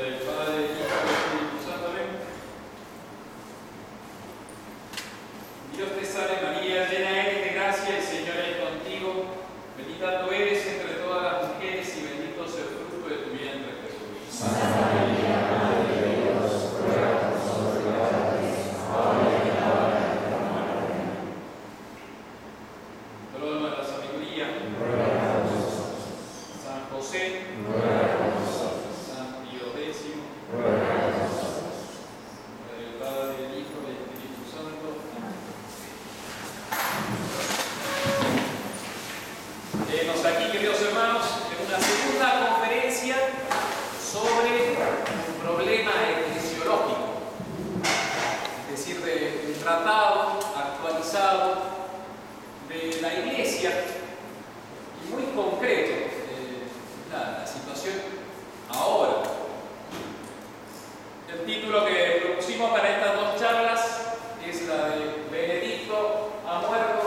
del Padre, del Hijo y del Espíritu Santo. Amén. Dios te salve María, llena eres de gracia, el Señor es contigo. Bendita tú eres entre todas las mujeres y bendito es el fruto de tu vientre, Jesús. Santa María, Madre de Dios, ruega por nosotros pecadores, ahora y en la hora de nuestra muerte. Trono de la sabiduría, Ruega por nosotros. San José, Ruega por nosotros. San Pío X, Ruega por nosotros. del Padre, del Hijo y del Espíritu Santo. Amén. Nos aquí, queridos hermanos, en una segunda conferencia sobre un problema eclesiológico, es decir, de un tratado actualizado de la Iglesia y muy concreto la situación ahora. El título que propusimos para estas dos charlas es la de Benedicto ha muerto,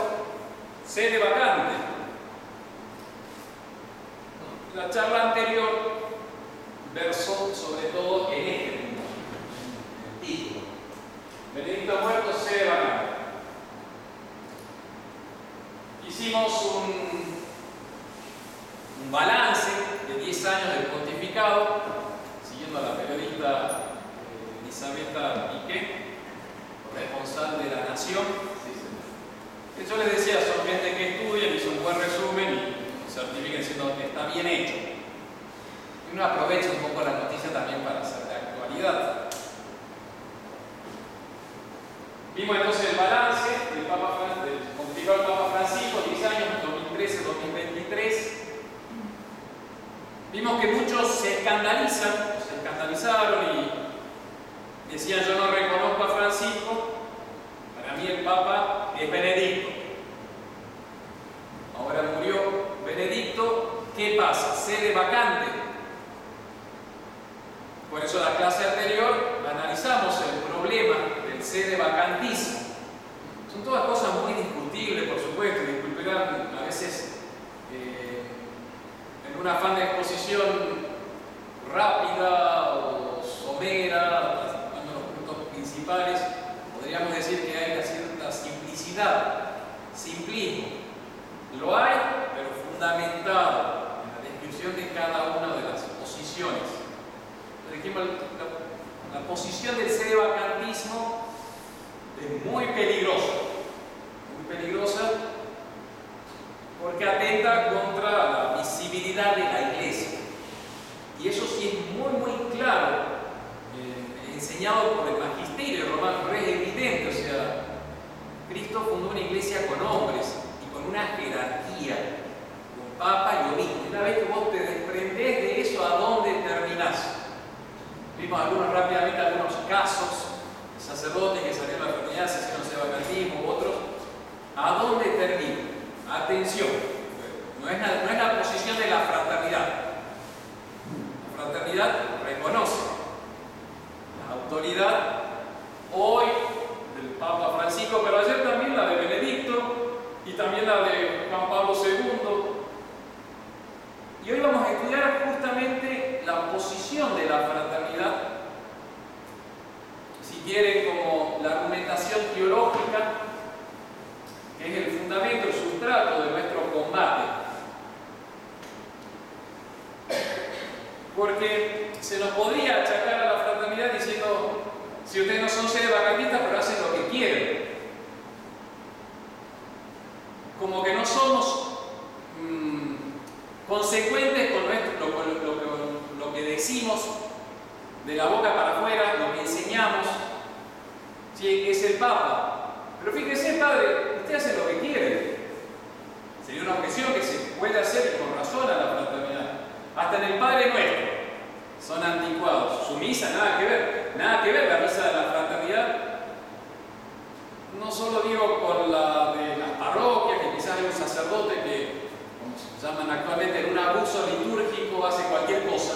sede vacante. La charla anterior versó sobre todo en este punto, el título. Benedicto ha muerto, sede vacante. Hicimos un balance de 10 años del pontificado, siguiendo a la periodista Elisabetta Piqué, corresponsal de La Nación. Que yo les decía, son gente que estudia, hizo un buen resumen y certifiquen diciendo que está bien hecho. Y uno aprovecha un poco la noticia también para hacer de actualidad. Vimos entonces el balance del pontificado del Papa Francisco, 10 años, 2013-2023. Vimos que muchos se escandalizaron y decían: yo no reconozco a Francisco, para mí el Papa es Benedicto. Ahora murió Benedicto, ¿qué pasa? Sede vacante. Por eso en la clase anterior analizamos el problema del sede vacantismo. Son todas cosas muy discutibles, por supuesto, discutirán a veces en un afán de exposición rápida o somera, dando los puntos principales. Podríamos decir que hay una cierta simplicidad, simplismo. Lo hay, pero fundamentado en la descripción de cada una de las posiciones. Dijimos, la posición del sede vacantismo es muy peligrosa porque atenta contra la visibilidad de la Iglesia. Y eso sí es muy claro, enseñado por el magisterio romano, es evidente. O sea, Cristo fundó una iglesia con hombres y con una jerarquía, con papa y obispo. Una vez que vos te desprendés de eso, ¿a dónde terminás? Vimos rápidamente algunos casos de sacerdotes que salieron a la fraternidad, se hicieron sede vacantismo, otros. ¿A dónde termina? Atención, no es la posición de la fraternidad. La fraternidad reconoce la autoridad hoy del Papa Francisco, pero ayer también la de Benedicto y también la de Juan Pablo II. Y hoy vamos a estudiar justamente la posición de la fraternidad, si quieren, como la argumentación teológica, que es el fundamento, el sustrato de nuestro combate. Porque se nos podría achacar a la fraternidad diciendo: si ustedes no son sede vacantistas, pero hacen lo que quieren. Como que no somos consecuentes con lo que decimos de la boca para afuera, lo que enseñamos. Sí, es el Papa. Pero fíjese, padre, usted hace lo que quiere. Sería una objeción que se puede hacer y con razón a la fraternidad. Hasta en el Padre Nuestro son anticuados. Su misa, nada que ver la misa de la fraternidad. No solo digo por la de las parroquias, que quizás hay un sacerdote que, como se llaman actualmente, en un abuso litúrgico hace cualquier cosa,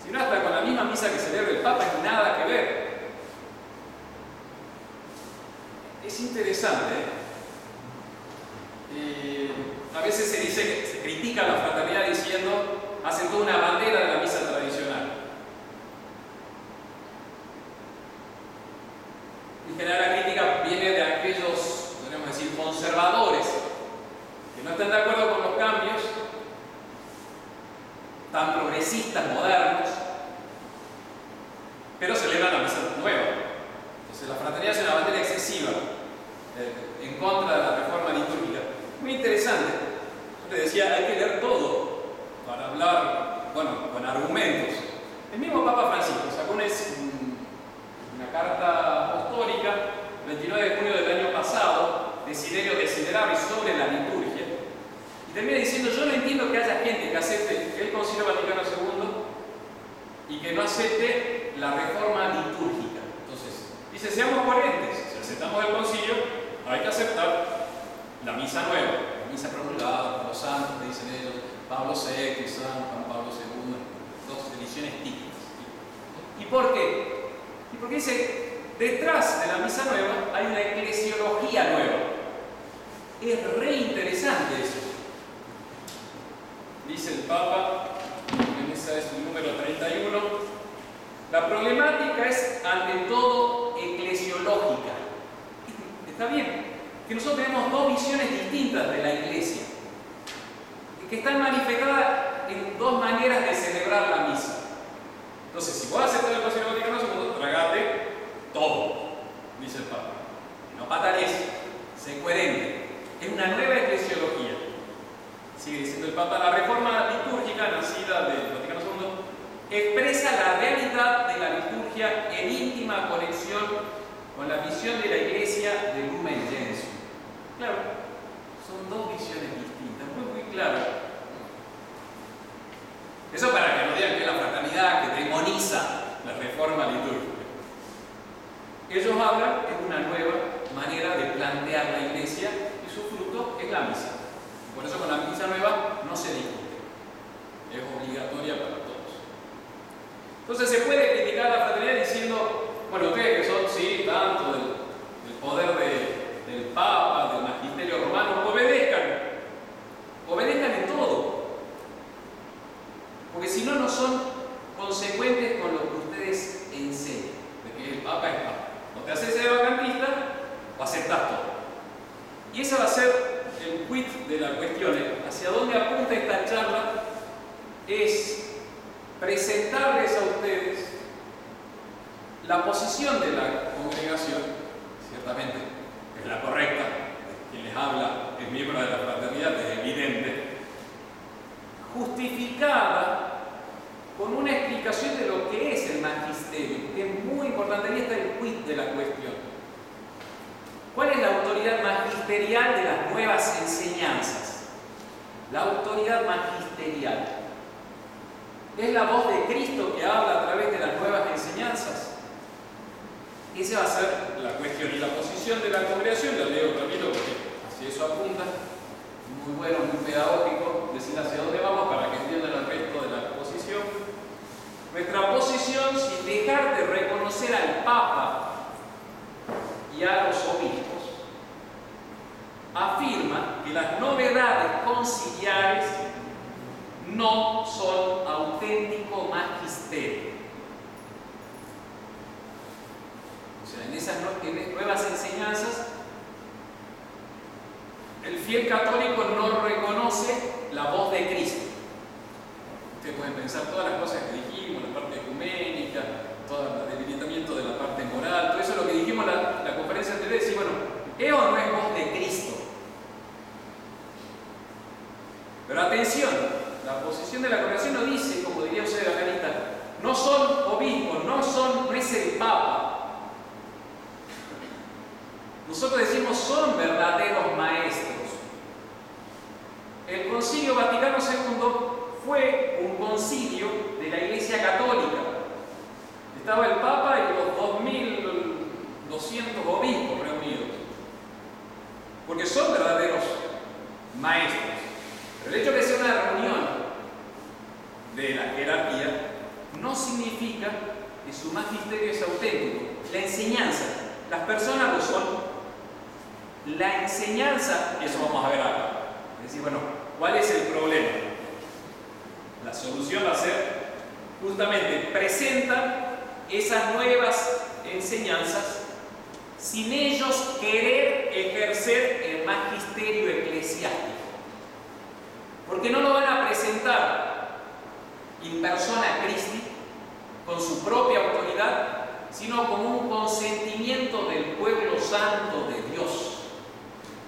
sino hasta con la misma misa que celebra el Papa, y nada que ver. Es interesante, a veces se dice que se critica a la fraternidad diciendo: hacen toda una bandera de la misa tradicional. y que no acepte la reforma litúrgica. Entonces, dice, seamos coherentes. Si aceptamos el concilio, hay que aceptar la misa nueva, la misa promulgada por los santos, que dicen ellos, Pablo VI, San Juan Pablo II, dos ediciones típicas. ¿Y por qué? Y porque dice, detrás de la misa nueva hay una eclesiología nueva. Es re interesante eso. Dice el Papa, en esa es el número 31, la problemática es ante todo eclesiológica. Está bien, que nosotros tenemos dos visiones distintas de la Iglesia, que están manifestadas en dos maneras de celebrar la misa. Entonces, si vos aceptas el Concilio Vaticano II, tragate todo, dice el Papa. No patalees, sé coherente. Es una nueva eclesiología. Sigue diciendo el Papa, la reforma litúrgica nacida del Vaticano II expresa la realidad de la liturgia en íntima conexión con la visión de la Iglesia de Lumen Gentium. Claro, son dos visiones distintas, muy claro. Eso para que no digan que es la fraternidad que demoniza la reforma litúrgica. Ellos hablan de una nueva manera de plantear la Iglesia y su fruto es la misa. Por eso con la misa nueva no se discute. Es obligatoria para todos. Entonces se puede criticar a la fraternidad diciendo, bueno, ustedes que son, sí, tanto del poder del Papa, del magisterio romano, obedezcan en todo. Porque si no, no son consecuentes con lo que ustedes enseñan, de que el Papa es Papa. O te haces vacantista o aceptas todo. Y esa va a ser el quid de la cuestión. Hacia dónde apunta esta charla es presentarles a ustedes la posición de la congregación, ciertamente es la correcta, quien les habla es miembro de la fraternidad, es evidente, justificada con una explicación de lo que es el magisterio, que es muy importante. Ahí está el quid de la cuestión. ¿Cuál es la autoridad magisterial de las nuevas enseñanzas? La autoridad magisterial es la voz de Cristo que habla a través de las nuevas enseñanzas. Esa va a ser la cuestión y la posición de la congregación. La leo rápido porque hacia eso apunta. Muy bueno, muy pedagógico, decir hacia dónde vamos para que entiendan el resto de la posición. Nuestra posición, sin dejar de reconocer al Papa y a los obispos, afirma que las novedades conciliares no son auténtico magisterio. O sea, en esas nuevas enseñanzas, el fiel católico no reconoce la voz de Cristo. Ustedes pueden pensar todas las cosas que dijimos, la parte ecuménica, todo el delimitamiento de la parte moral, todo eso es lo que dijimos en la conferencia anterior, decir, bueno, ¿es o no es voz de Cristo? Pero atención, la posición de la congregación no dice, como diría usted de la canita, no son obispos, no es el Papa. Nosotros decimos, son verdaderos maestros. El Concilio Vaticano II fue un concilio de la Iglesia Católica. Estaba el Papa y los 2.200 obispos reunidos. Porque son verdaderos maestros. Pero el hecho de que sea una reunión de la jerarquía no significa que su magisterio es auténtico. La enseñanza, las personas lo son. La enseñanza, y eso vamos a ver acá. Es decir, bueno, ¿cuál es el problema? La solución va a ser, justamente, presentan esas nuevas enseñanzas sin ellos querer ejercer el magisterio eclesiástico. Porque no lo van a presentar in persona Christi, con su propia autoridad, sino como un consentimiento del pueblo santo de Dios.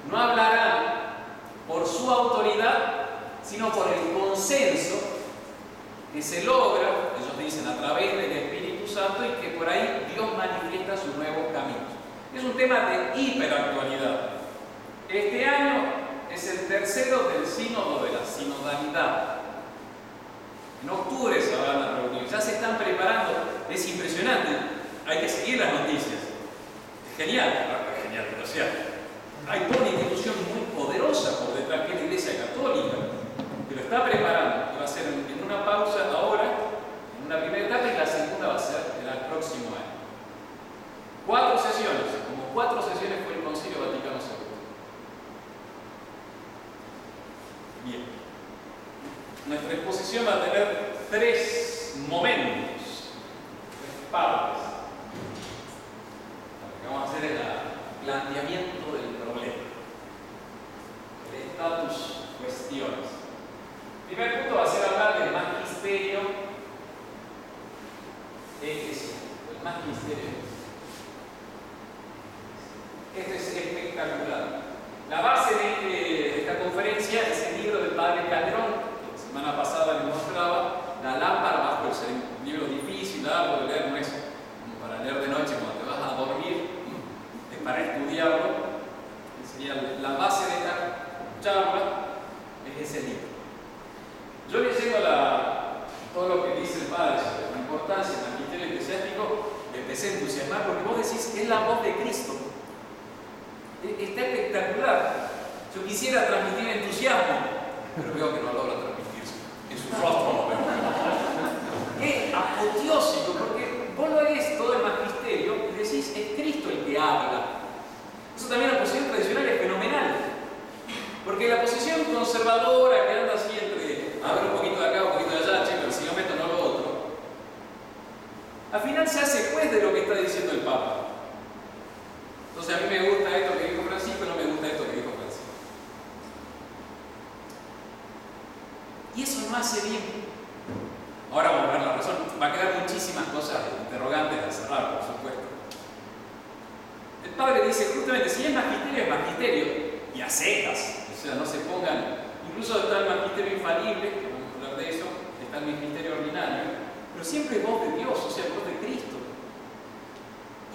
No hablarán por su autoridad, sino por el consenso que se logra, ellos dicen, a través del Espíritu Santo, y que por ahí Dios manifiesta sus nuevos caminos. Es un tema de hiperactualidad. Este año es el tercero del sínodo de la sinodalidad. En octubre se van a reunir, ya se están preparando genial, o sea, hay toda una institución muy poderosa por detrás, que es la Iglesia Católica, que lo está preparando, y va a ser en una pausa ahora, en una primera etapa, y la segunda va a ser el próximo año. 4 sesiones, como 4 sesiones fue el Concilio Vaticano II. Bien. Nuestra exposición va a tener 3 momentos, 3 partes. Lo que vamos a hacer es el planteamiento del problema, el status cuestiones. El primer punto va a ser hablar del magisterio eclesiástico, el magisterio. Este es espectacular. La base de esta conferencia es el libro del Padre Calderón, que la semana pasada les mostraba, La lámpara bajo el sereno. Un libro difícil, largo de leer, no es como para leer de noche cuando te vas a dormir, es para estudiarlo. Sería la base de esta charla, es ese libro. Yo leyendo todo lo que dice el Padre sobre la importancia del magisterio eclesiástico, me empecé a entusiasmar porque vos decís, es la voz de Cristo. Está espectacular. Yo quisiera transmitir entusiasmo, pero veo que no logra transmitirse. En su rostro no veo. Es apoteósico, porque vos lo lees todo el magisterio y decís, es Cristo el que habla. Eso también la posición tradicional es fenomenal. Porque la posición conservadora que anda así entre, a ver, un poquito de acá, un poquito de allá, che, pero si no meto no lo otro, al final se hace juez de lo que está diciendo el Papa. Entonces a mí me gusta esto que dijo Francisco y no me gusta esto que dijo Francisco. Y eso no hace bien. Ahora vamos a ver la razón. Va a quedar muchísimas cosas interrogantes a cerrar, por supuesto. El Padre dice justamente, si es magisterio, y a secas. O sea, no se pongan. Incluso está el magisterio infalible, que vamos a hablar de eso, está el magisterio ordinario, pero siempre es voz de Dios, o sea, voz de Cristo.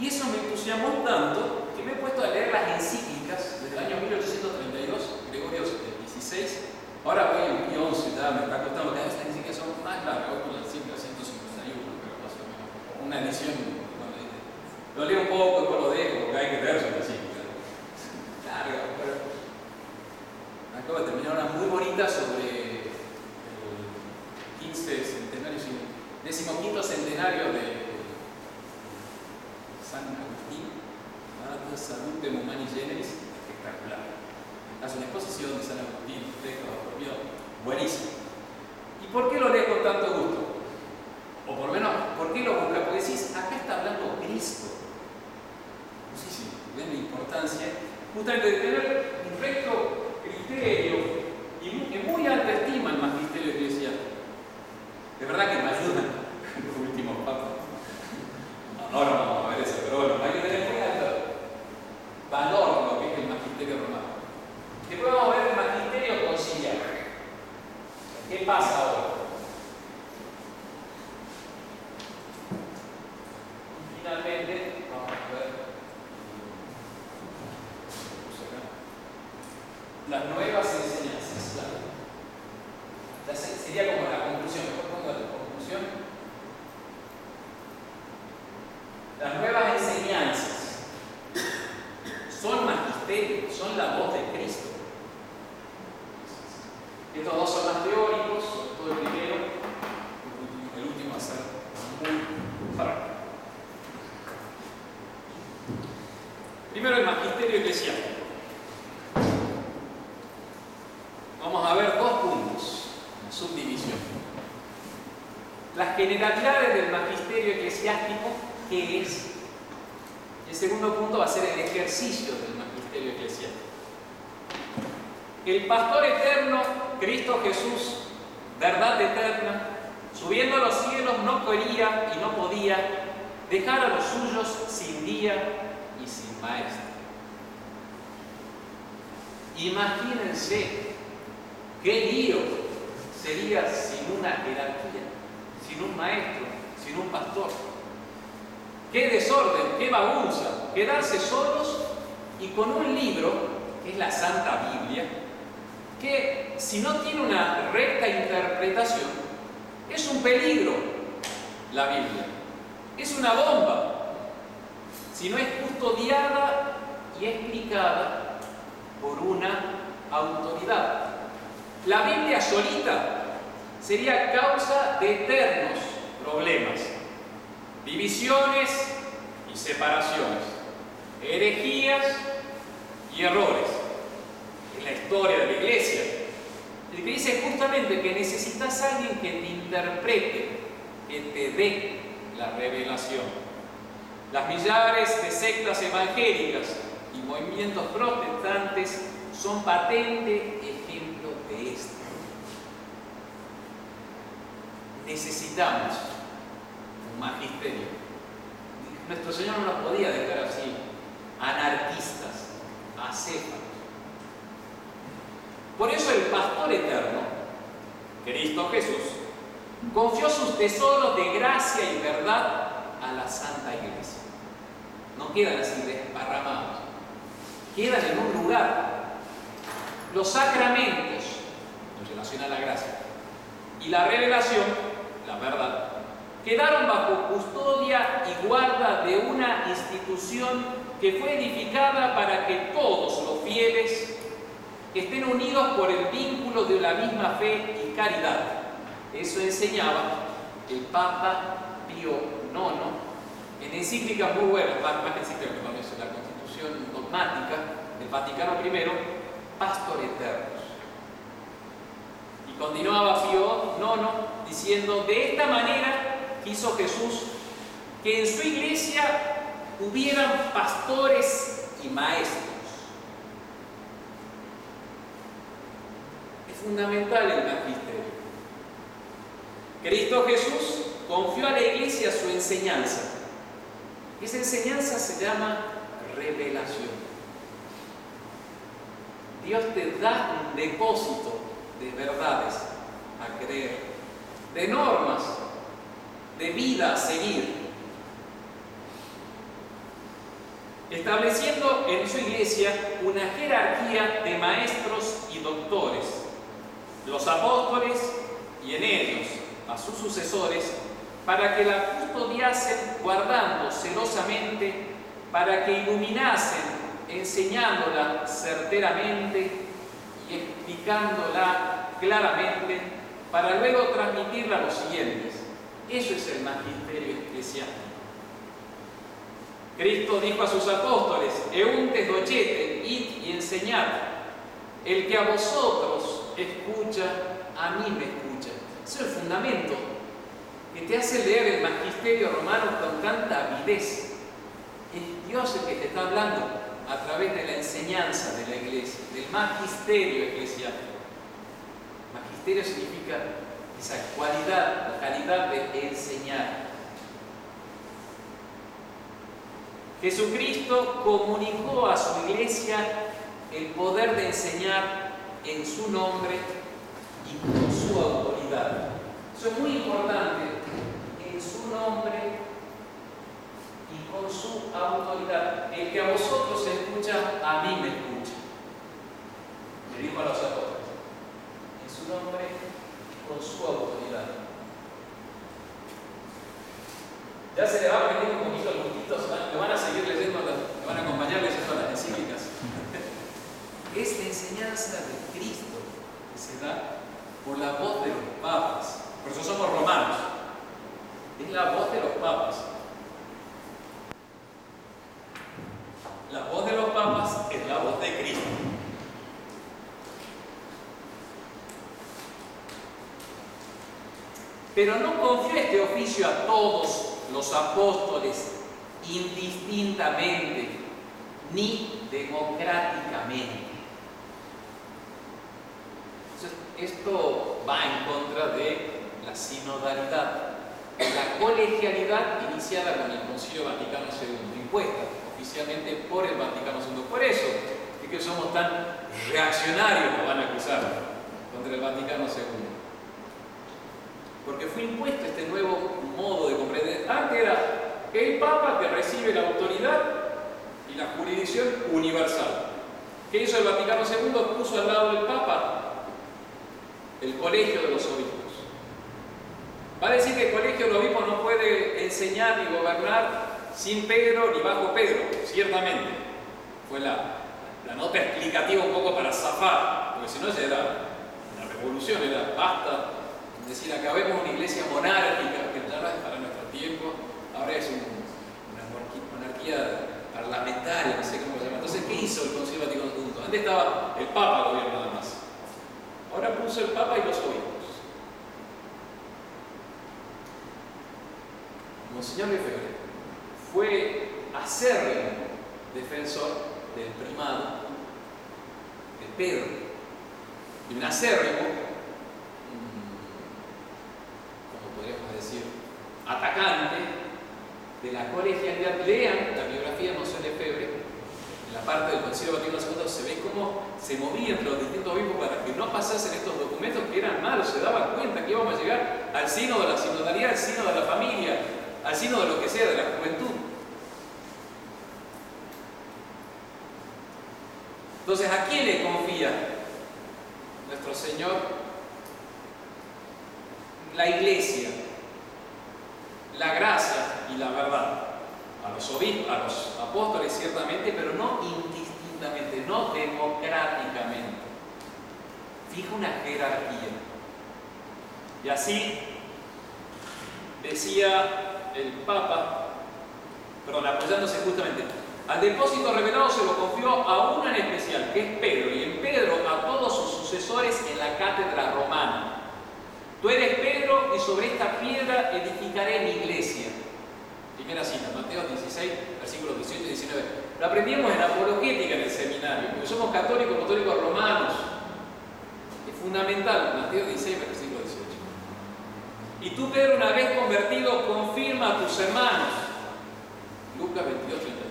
Y eso me entusiasmó tanto que me he puesto a leer las encíclicas desde el año 1832, Gregorio XVI. Ahora voy en Pío XI, ya me está costando, cada vez las encíclicas son más largas, voy con la encíclica 151, pero más o menos. Una edición, lo leo un poco, después lo dejo, porque hay que leer su encíclica. Larga, pero. Acabo de terminar una muy bonita sobre el 15º centenario de San Agustín, Salutem Humani Generis, espectacular. Hace una exposición de San Agustín, texto apropiado, buenísimo. ¿Y por qué lo lees con tanto gusto? O por lo menos, ¿por qué lo buscas? Porque decís, acá está hablando Cristo. No sé si ven la importancia, justamente de tener un recto criterio y en muy alta estima el magisterio eclesiástico. De verdad que me ayudan los últimos papas. Ahora no vamos a ver eso, pero bueno, hay que tener muy alto valor lo que es el magisterio romano. Después vamos a ver el magisterio conciliar. ¿Qué pasa ahora? Y finalmente, vamos a ver las nuevas enseñanzas. Sería como la conclusión. Mejor pongo la conclusión. Las nuevas enseñanzas son magisterio, son la voz de Cristo. Estos dos son más teóricos, sobre todo el primero, el último va a ser muy práctico. Primero el magisterio eclesiástico. Vamos a ver 2 puntos, una subdivisión. Las generalidades del magisterio eclesiástico, ¿qué es? El segundo punto va a ser el ejercicio del magisterio eclesiástico. El pastor eterno, Cristo Jesús, verdad eterna, subiendo a los cielos no quería y no podía dejar a los suyos sin guía y sin maestro. Imagínense qué lío sería sin una jerarquía, sin un maestro, sin un pastor. Qué desorden, qué bagunza, quedarse solos y con un libro, que es la Santa Biblia, que si no tiene una recta interpretación, es un peligro la Biblia, es una bomba. sino es custodiada y explicada por una autoridad. La Biblia solita sería causa de eternos problemas, divisiones y separaciones, herejías y errores en la historia de la iglesia. El que dice justamente que necesitas a alguien que te interprete, que te dé la revelación. Las millares de sectas evangélicas y movimientos protestantes son patente ejemplo de esto. Necesitamos un magisterio. Nuestro Señor no nos podía dejar así, anarquistas, acéfalos. Por eso el pastor eterno, Cristo Jesús, confió sus tesoros de gracia y verdad a la Santa Iglesia. No quedan así desparramados, quedan en un lugar. Los sacramentos, en relación a la gracia, y la revelación, la verdad, quedaron bajo custodia y guarda de una institución que fue edificada para que todos los fieles estén unidos por el vínculo de la misma fe y caridad. Eso enseñaba el Papa Pío IX en encíclicas muy buenas, más encíclicas que conoce la Constitución Dogmática del Vaticano I, Pastor Eternos. Y continuaba Pío IX diciendo: de esta manera quiso Jesús que en su iglesia hubieran pastores y maestros. Es fundamental el magisterio. Cristo Jesús confió a la iglesia su enseñanza. Esa enseñanza se llama revelación. Dios te da un depósito de verdades a creer, de normas, de vida a seguir, estableciendo en su iglesia una jerarquía de maestros y doctores, los apóstoles, y en ellos a sus sucesores, para que la custodiasen guardando celosamente, para que iluminasen enseñándola certeramente y explicándola claramente, para luego transmitirla a los siguientes. Eso es el magisterio eclesiástico. Cristo dijo a sus apóstoles: euntes docete, id y enseñad. El que a vosotros escucha, a mí me escucha. Eso es el fundamento que te hace leer el magisterio romano con tanta avidez. Es Dios el que te está hablando a través de la enseñanza de la iglesia, del magisterio eclesiástico. Magisterio significa esa cualidad, la calidad de enseñar. Jesucristo comunicó a su iglesia el poder de enseñar en su nombre y con su autoridad. Eso es muy importante, en su nombre y con su autoridad. El que a vosotros escucha, a mí me escucha. Le dijo a los apóstoles, en su nombre y con su autoridad. Ya se le va aprendiendo un poquito los gustitos, lo van a seguir leyendo, lo van a acompañar leyendo las encíclicas. Es la enseñanza de Cristo que se da por la voz de los papas. Por eso somos romanos. Es la voz de los papas. La voz de los papas es la voz de Cristo. Pero no confió este oficio a todos los apóstoles indistintamente ni democráticamente. Entonces, esto va en contra de la sinodalidad, la colegialidad iniciada con el Concilio Vaticano II, impuesta oficialmente por el Vaticano II. Por eso es que somos tan reaccionarios, nos van a acusar, contra el Vaticano II. Porque fue impuesto este nuevo modo de comprender. Antes era el Papa que recibe la autoridad y la jurisdicción universal. ¿Qué hizo el Vaticano II? Puso al lado del Papa el colegio de los obispos. ¿Va a decir que el colegio de los obispos no puede enseñar ni gobernar sin Pedro ni bajo Pedro, ciertamente. Fue la nota explicativa un poco para zafar, porque si no ya era la revolución, era basta. Es decir, acabemos una iglesia monárquica, que ya no es para nuestro tiempo, ahora es una monarquía parlamentaria, no sé cómo se llama. Entonces, ¿qué hizo el Concilio Vaticano II? Antes estaba el Papa al gobierno nada más. Ahora puso el Papa y los obispos. Monseñor Lefebvre fue acérrimo defensor del primado de Pedro, y un acérrimo, como podríamos decir, atacante de la colegialidad. Lean la biografía de Monseñor Lefebvre, en la parte del Concilio Vaticano II se ve cómo se movía entre los distintos obispos para que no pasasen estos documentos que eran malos. Se daban cuenta que íbamos a llegar al sino de la sinodalidad, al sino de la familia, al sino de lo que sea, de la juventud. Entonces, ¿a quién le confía nuestro Señor? La Iglesia, la gracia y la verdad. A los obispos, a los apóstoles ciertamente, pero no indistintamente, no democráticamente. Fija una jerarquía. Y así decía el Papa, perdón, apoyándose justamente, al depósito revelado se lo confió a uno en especial, que es Pedro, y en Pedro a todos sus sucesores en la cátedra romana. Tú eres Pedro, y sobre esta piedra edificaré mi iglesia. Primera cita, Mateo 16, versículos 18 y 19. Lo aprendimos en apologética en el seminario, porque somos católicos romanos. Es fundamental, Mateo 16, versículo 18. Y tú, Pedro, una vez convertido, confirma a tus hermanos. Lucas 22, 32.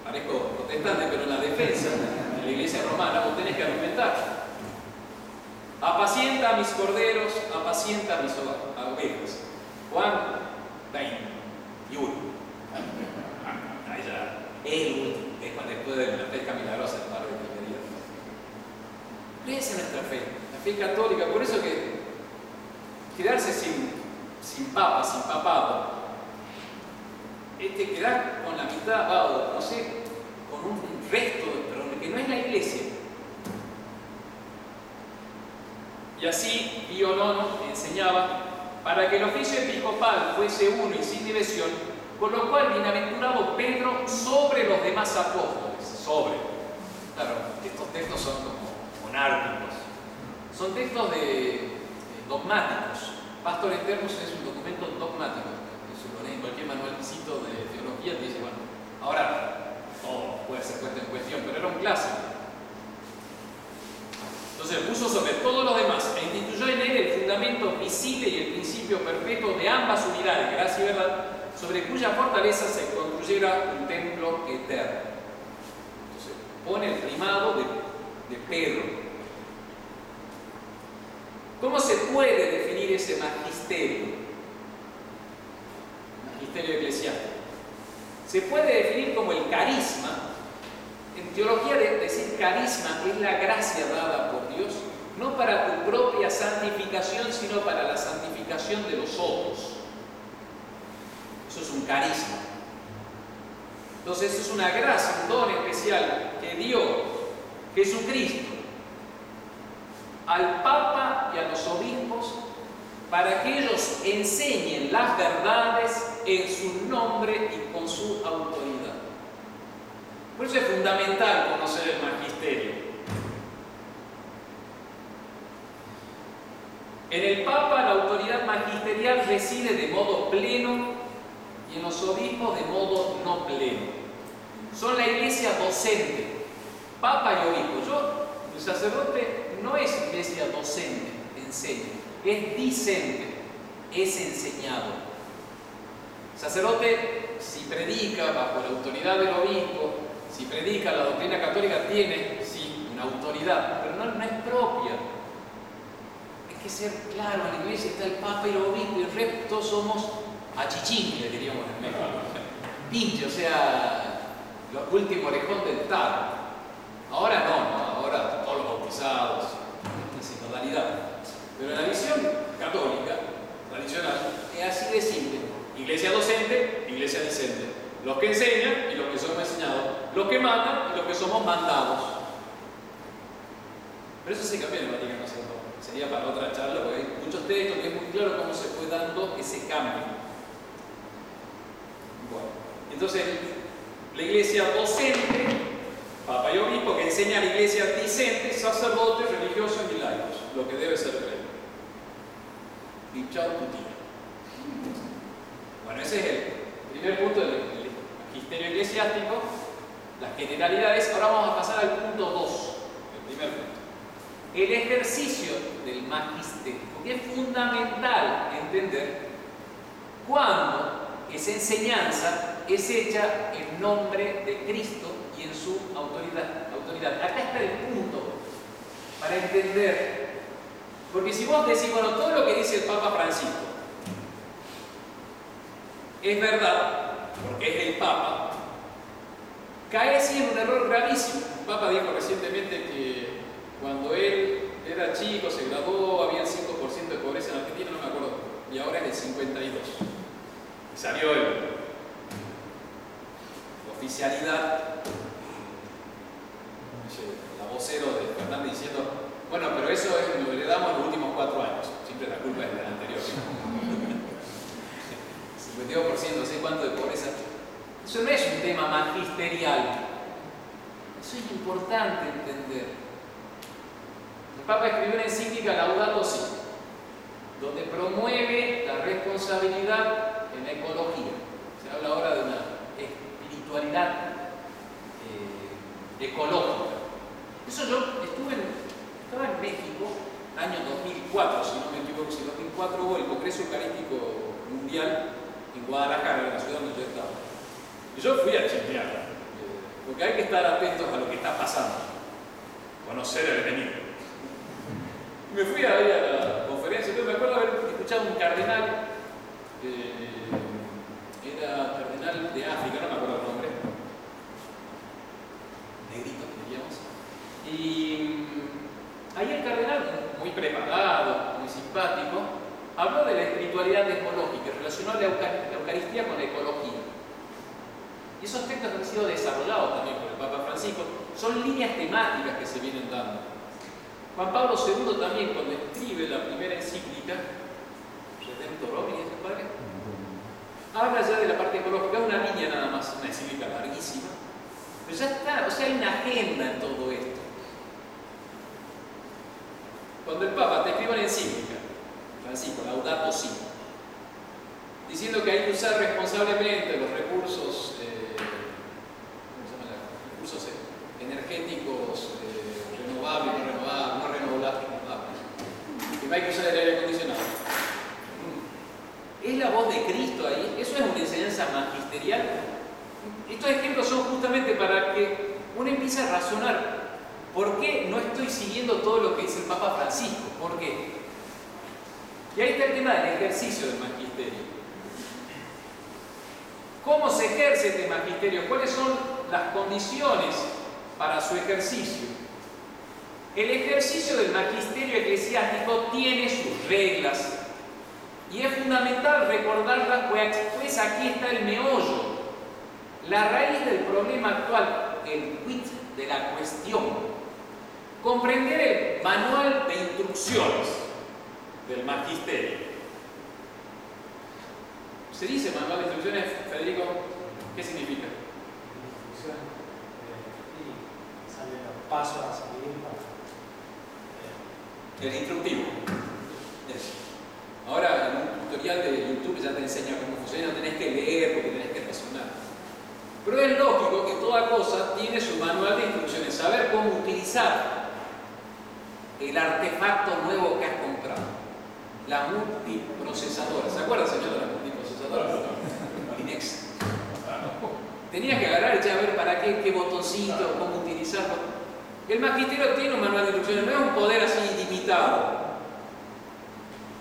Parezco protestante, pero en la defensa de la iglesia romana vos tenés que argumentar. Apacienta a mis corderos, apacienta a mis ovejas. Juan 21. Ahí ya, el último, es cuando después de la pesca milagrosa, el padre de Tiberio. Crece en nuestra fe, la fe católica. Por eso que quedarse sin papa, sin papado, quedar con la mitad, no sé, con un resto, pero que no es la iglesia. Y así Pío IX enseñaba, para que el oficio episcopal fuese uno y sin división, con lo cual bienaventurado Pedro sobre los demás apóstoles. Claro, estos textos son como monárquicos, son textos dogmáticos. Pastor Eternus es un documento dogmático. Eso lo lees en cualquier manualcito de teología, te dice, bueno, ahora todo puede ser puesto en cuestión, pero era un clásico. Entonces puso sobre todos los demás e instituyó en él el fundamento visible y el principio perpetuo de ambas unidades, gracia y verdad, sobre cuya fortaleza se construyera un templo eterno. Entonces pone el primado de Pedro. ¿Cómo se puede definir ese magisterio? Magisterio eclesiástico. Se puede definir como el carisma. En teología, decir carisma es la gracia dada por Dios, no para tu propia santificación, sino para la santificación de los otros. Eso es un carisma. Entonces, eso es una gracia, un don especial que dio Jesucristo al Papa y a los obispos para que ellos enseñen las verdades en su nombre y con su autoridad. Por eso es fundamental conocer el magisterio. En el Papa la autoridad magisterial reside de modo pleno y en los obispos de modo no pleno. Son la iglesia docente, Papa y obispo. El sacerdote no es iglesia docente, enseña, es discente, es enseñado. El sacerdote, si predica bajo la autoridad del obispo, si predica la doctrina católica, tiene, sí, una autoridad, pero no es propia. Hay que ser claro, en la iglesia está el Papa y el obispo, y el resto somos achichincles, diríamos en México. Pinche, o sea, el último orejón del tarro. Ahora no, ahora todos los bautizados, en sinodalidad. Pero en la visión católica, tradicional, es así de simple. Iglesia docente, iglesia discente. Los que enseñan y los que somos enseñados. Los que mandan y los que somos mandados. Pero eso se cambia en el Vaticano II. Sería para otra charla, porque hay muchos textos que es muy claro cómo se fue dando ese cambio. Bueno, entonces la iglesia docente, papa y obispo, que enseña a la iglesia discente, sacerdotes, religiosos y laicos, lo que debe ser creído. Y chao tutía. Bueno, ese es el primer punto del magisterio eclesiástico, las generalidades. Ahora vamos a pasar al punto 2, el primer punto. El ejercicio del magisterio, porque es fundamental entender cuándo esa enseñanza es hecha en nombre de Cristo y en su autoridad. Acá está el punto para entender, porque si vos decís, bueno, todo lo que dice el Papa Francisco es verdad, porque es el Papa, cae así en un error gravísimo. El Papa dijo recientemente que cuando él era chico, se graduó, había el 5% de pobreza en Argentina, no me acuerdo, y ahora es el 52%. Y salió la oficialidad, la vocero de Fernández diciendo, bueno, pero eso es lo que le damos en los últimos 4 años. Siempre la culpa es del anterior. 52%, no sé cuánto de pobreza. Eso no es un tema magisterial. Eso es importante entender. El Papa escribió una encíclica Laudato Si, donde promueve la responsabilidad en la ecología. Se habla ahora de una espiritualidad ecológica. Eso yo estaba en México, año 2004, si no me equivoco, si 2004 hubo el Congreso Eucarístico Mundial en Guadalajara, en la ciudad donde yo estaba. Y yo fui a chequear, porque hay que estar atentos a lo que está pasando, conocer el enemigo. Me fui a la conferencia, yo me acuerdo haber escuchado un cardenal, era cardenal de África, no me acuerdo el nombre, negrito, diríamos, y ahí el cardenal, muy preparado, muy simpático, habló de la espiritualidad ecológica, relacionó la Eucaristía con la ecología. Y esos textos han sido desarrollados también por el Papa Francisco, son líneas temáticas que se vienen dando. Juan Pablo II también, cuando escribe la primera encíclica, Redemptor Omnis, ¿es padre? Habla ya de la parte ecológica, es una línea nada más, una encíclica larguísima, pero ya está, o sea, hay una agenda en todo esto. Cuando el Papa te escribe una encíclica, Francisco, Laudato Si, diciendo que hay que usar responsablemente los recursos, recursos energéticos renovables, no renovables, que hay que usar el aire acondicionado. ¿Es la voz de Cristo ahí? ¿Eso es una enseñanza magisterial? Estos ejemplos son justamente para que uno empiece a razonar. ¿Por qué no estoy siguiendo todo lo que dice el Papa Francisco? ¿Por qué? Y ahí está el tema del ejercicio del magisterio. ¿Cómo se ejerce este magisterio? ¿Cuáles son las condiciones para su ejercicio? El ejercicio del magisterio eclesiástico tiene sus reglas y es fundamental recordarlas, pues aquí está el meollo, la raíz del problema actual, el quid de la cuestión. Comprender el manual de instrucciones del magisterio. ¿Se dice manual de instrucciones, Federico? ¿Qué significa? Instrucciones y salen los pasos a seguir para... El instructivo. Eso. Ahora en un tutorial de YouTube ya te enseña cómo funciona, no tenés que leer porque tenés que razonar. Pero es lógico que toda cosa tiene su manual de instrucciones, saber cómo utilizar el artefacto nuevo que has comprado, la multiprocesadora. ¿Se acuerdan, señor, de la multiprocesadora? Linux. Tenías que agarrar y ya ver para qué botoncito, cómo utilizarlo. El magisterio tiene un manual de instrucciones, no es un poder así ilimitado.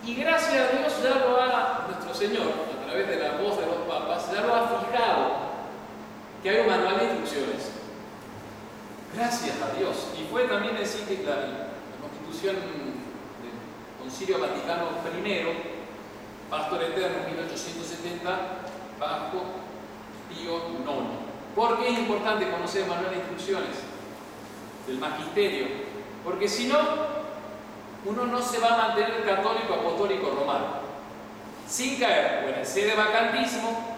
Y gracias a Dios ya lo ha, nuestro Señor, a través de la voz de los papas, ya lo ha fijado, que hay un manual de instrucciones. Gracias a Dios. Y fue también decir la Constitución del Concilio Vaticano I, Pastor Eterno, 1870, bajo Pío IX. ¿Por qué es importante conocer el manual de instrucciones del magisterio? Porque si no, uno no se va a mantener católico apostólico romano, sin caer o en el sedevacantismo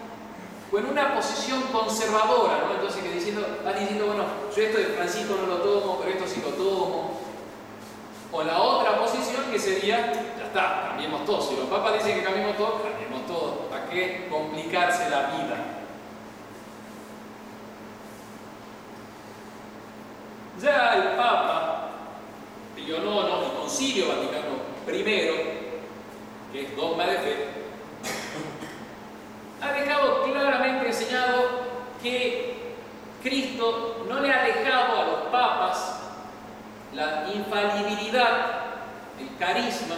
o en una posición conservadora, ¿no? Entonces que vas diciendo, bueno, yo esto de Francisco no lo tomo, pero esto sí lo tomo. O la otra posición que sería, ya está, cambiemos todo. Si los papas dicen que cambiemos todo, cambiemos todo. ¿Para qué complicarse la vida? Ya el Papa Pío IX, el Concilio Vaticano I, que es dogma de fe, ha dejado claramente enseñado que Cristo no le ha dejado a los papas la infalibilidad, el carisma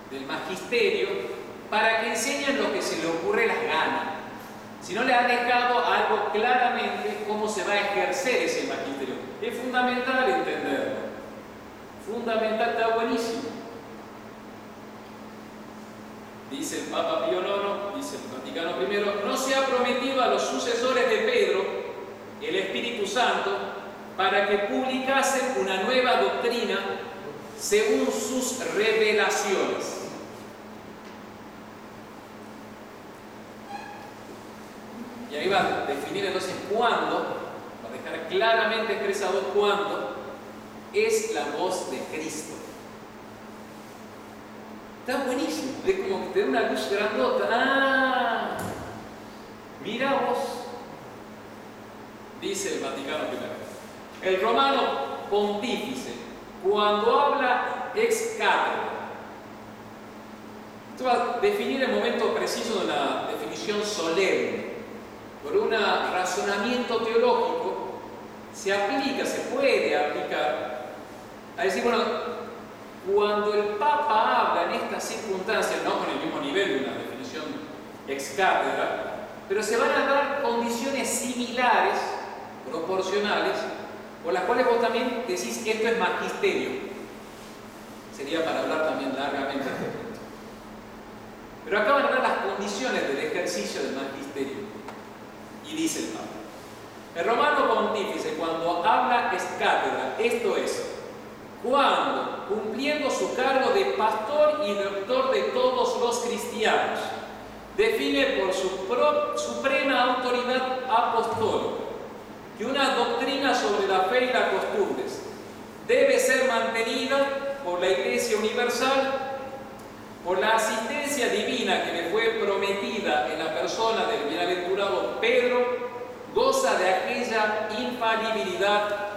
del magisterio para que enseñen lo que se le ocurre las ganas, sino le ha dejado algo claramente cómo se va a ejercer ese magisterio. Es fundamental entenderlo, fundamental, está buenísimo. Dice el Papa Pío IX, dice el Vaticano I, no se ha prometido a los sucesores de Pedro el Espíritu Santo para que publicasen una nueva doctrina según sus revelaciones. Y ahí va a definir entonces cuándo, va a dejar claramente expresado cuándo es la voz de Cristo. Está buenísimo, es como que te da una luz grandota. ¡Ah! Mira vos, dice el Vaticano I. El romano pontífice, cuando habla ex cátedra, esto va a definir el momento preciso de una definición solemne. Por un razonamiento teológico se aplica, se puede aplicar a decir, bueno, cuando el Papa habla en estas circunstancias, no con el mismo nivel de una definición ex cátedra, pero se van a dar condiciones similares, proporcionales, por las cuales vos también decís esto es magisterio. Sería para hablar también largamente de este punto. Pero acá van a dar las condiciones del ejercicio del magisterio. Y dice el Papa, el romano pontífice cuando habla ex cátedra, esto es, cuando, cumpliendo su cargo de pastor y doctor de todos los cristianos, define por su suprema autoridad apostólica que una doctrina sobre la fe y las costumbres debe ser mantenida por la Iglesia Universal, por la asistencia divina que le fue prometida en la persona del bienaventurado Pedro, goza de aquella infalibilidad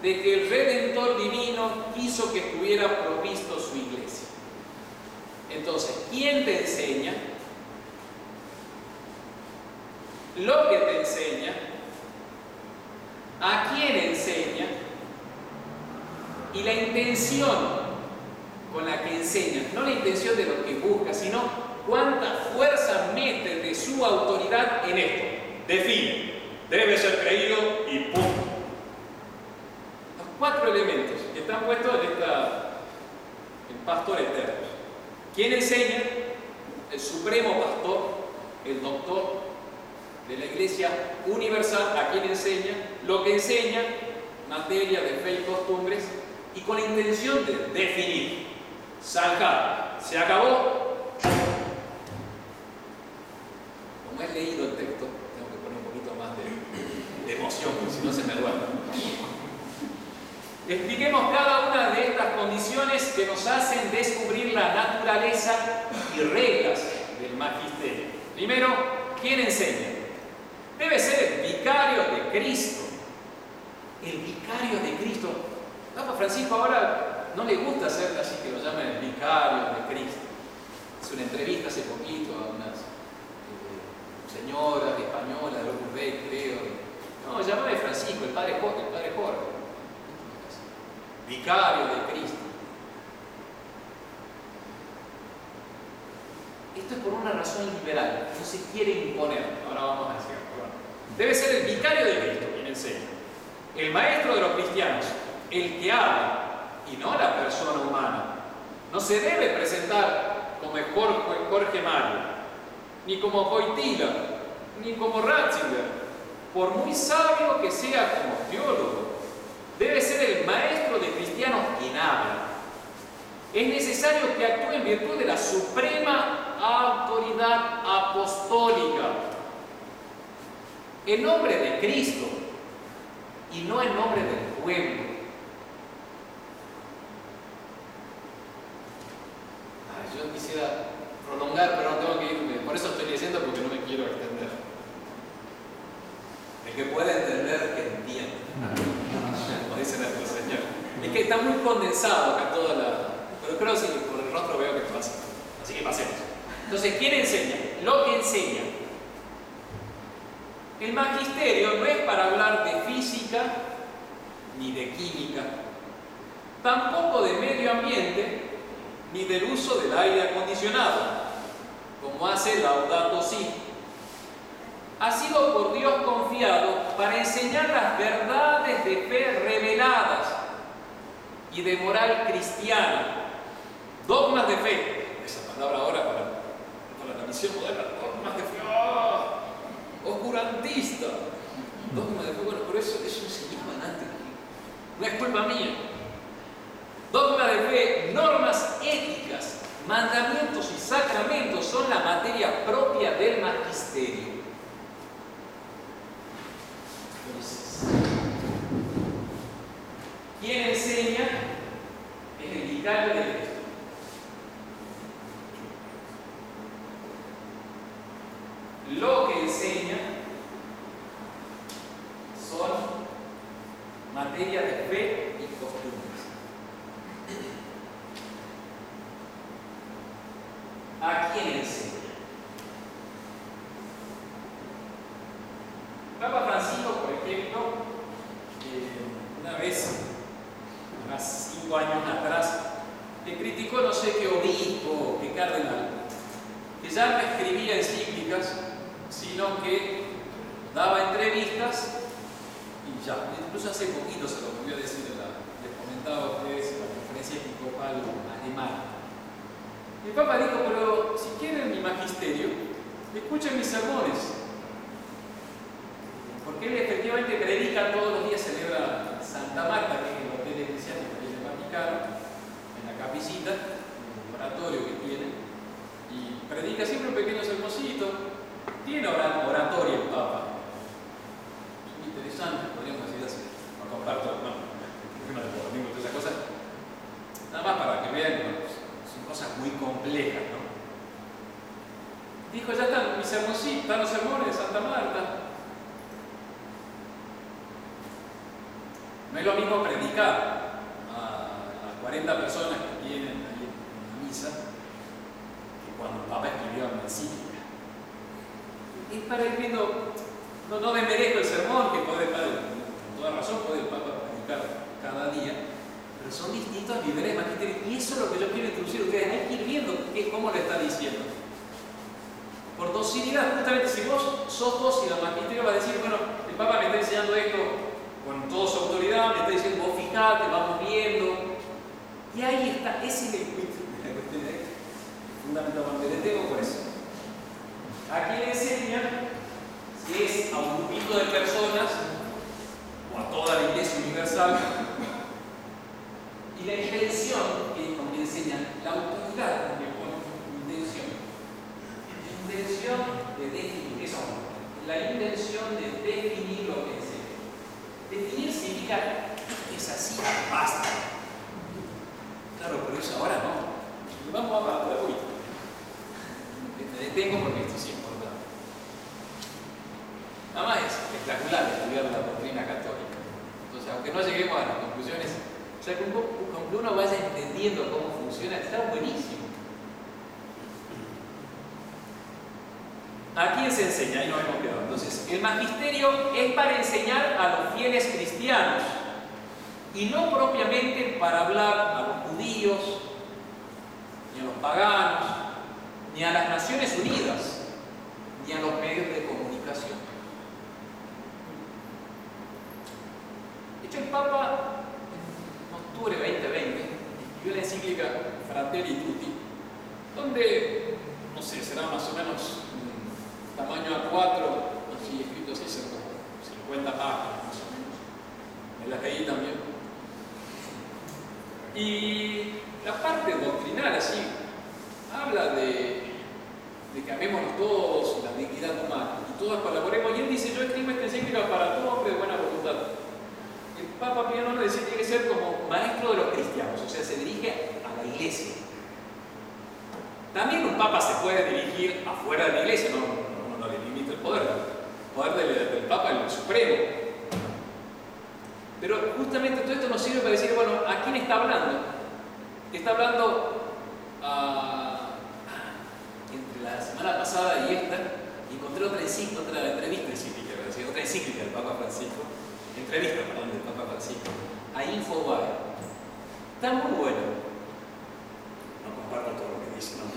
de que el Redentor divino quiso que estuviera provisto su iglesia. Entonces, ¿quién te enseña? Lo que te enseña, a quién enseña y la intención con la que enseña, no la intención de lo que busca, sino cuánta fuerza mete de su autoridad en esto. Define, debe ser creído y punto. Los 4 elementos que están puestos en el pastor eterno. ¿Quién enseña? El supremo pastor, el doctor de la Iglesia Universal, a quien enseña, lo que enseña, materia de fe y costumbres, y con la intención de definir, zanjar. ¿Se acabó? Como he leído el texto, tengo que poner un poquito más de emoción, porque si no se me duerme. Expliquemos cada una de estas condiciones que nos hacen descubrir la naturaleza y reglas del magisterio. Primero, ¿quién enseña? Debe ser el vicario de Cristo. El vicario de Cristo. Papa Francisco ahora no le gusta hacer así que lo llamen el vicario de Cristo. Hizo una entrevista hace poquito a unas señoras españolas de Opus Dei, creo. No, llamaba de Francisco, el padre Jorge. Vicario de Cristo. Esto es por una razón liberal, no se quiere imponer. Ahora vamos a decir. Debe ser el vicario de Cristo quien enseña, el maestro de los cristianos, el que habla y no la persona humana. No se debe presentar como Jorge Mario, ni como Wojtyla, ni como Ratzinger, por muy sabio que sea como teólogo. Debe ser el maestro de cristianos quien habla. Es necesario que actúe en virtud de la suprema autoridad apostólica, en nombre de Cristo y no en nombre del pueblo. Yo quisiera prolongar, pero no tengo que irme. Por eso estoy leyendo, porque no me quiero extender. El que pueda entender, que entienda. Como dice nuestro Señor. Es que está muy condensado acá toda la... Pero creo que por el rostro veo que pasa. Así que pasemos. Entonces, ¿quién enseña? Lo que enseña. El magisterio no es para hablar de física ni de química, tampoco de medio ambiente ni del uso del aire acondicionado, como hace Laudato Si. Ha sido por Dios confiado para enseñar las verdades de fe reveladas y de moral cristiana, dogmas de fe. Esa palabra ahora para la misión moderna, dogmas de fe. ¡Oh! Oscurantista. Dogmas de fe, bueno, por eso enseñaban antes. No es culpa mía. Dogma de fe, normas éticas, mandamientos y sacramentos son la materia propia del magisterio. Entonces, quien enseña es el vicario de Cristo. Lo que enseña son materia de fe y costumbres. ¿A quién enseña? Papa Francisco, por ejemplo, una vez, unos 5 años atrás, le criticó no sé qué obispo, qué cardenal, que ya no escribía encíclicas, sino que daba entrevistas y ya. Incluso hace poquito se lo volvió a decir, les comentaba a ustedes en la conferencia episcopal alemana. El Papa dijo, pero si quieren mi magisterio, escuchen mis sermones. Porque él efectivamente predica todos los días, celebra Santa Marta, que es el hotel eclesiástico que tiene el Vaticano, en la capillita, en el oratorio que tiene, y predica siempre un pequeño sermoncito. Tiene oratoria el Papa. Es muy interesante, podríamos decir así. No comparto, no todas esas cosas. Nada más para que vean, bueno, son cosas muy complejas, ¿no? Dijo, ya están mis sermoncitos, están los sermones de Santa Marta. No es lo mismo predicar a las 40 personas que tienen ahí en la misa que cuando el Papa escribió una encíclica. Es para ir viendo, no desmerezco el sermón, que puede, con toda razón, puede el Papa predicar cada día, pero son distintos niveles de magisterio, y eso es lo que yo quiero introducir a ustedes. Hay que ir viendo cómo le está diciendo. Por docilidad, justamente si vos sos dócil al magisterio, va a decir, bueno, el Papa me está enseñando esto con toda su autoridad, me está diciendo, vos fijate, vamos viendo. Y ahí está, ese es el fundamental, cuando le detengo por eso. ¿A quién le enseña? Si es a un grupito de personas o a toda la Iglesia universal. Y la intención que con que enseñan, la autoridad que pone intención. Intención de definir, eso la intención de definir lo que enseña. Definir significa, es así, basta. Claro, pero eso ahora no. Vamos a hablar de hoy. Me detengo porque esto sí es importante. Nada más es espectacular estudiar la doctrina católica. Entonces, aunque no lleguemos a las conclusiones, o sea, que uno vaya entendiendo cómo funciona, está buenísimo. ¿A quién se enseña? Ahí nos hemos quedado. Entonces, el magisterio es para enseñar a los fieles cristianos y no propiamente para hablar a los judíos, ni a los paganos, ni a las Naciones Unidas, ni a los medios de comunicación. De hecho, el Papa, en octubre de 2020, escribió la encíclica Fratelli Tutti, donde, no sé, será más o menos tamaño A4, así escrito así, son como 50 páginas más o menos. Me las leí también. Y la parte doctrinal así, habla de que amémonos todos, la dignidad humana, y todos colaboremos. Y él dice, yo escribo esta encíclica para todo hombre de buena voluntad. El Papa Pío IX decía que tiene que ser como maestro de los cristianos, o sea, se dirige a la iglesia. También un papa se puede dirigir afuera de la iglesia, no le limita el poder. El poder del papa es el supremo. Pero justamente todo esto nos sirve para decir, bueno, ¿a quién está hablando? Está hablando entre la semana pasada y esta, encontré otra entrevista encíclica del Papa Francisco, del Papa Francisco, a Infobae. Está muy bueno. No comparto todo lo que dice, ¿no?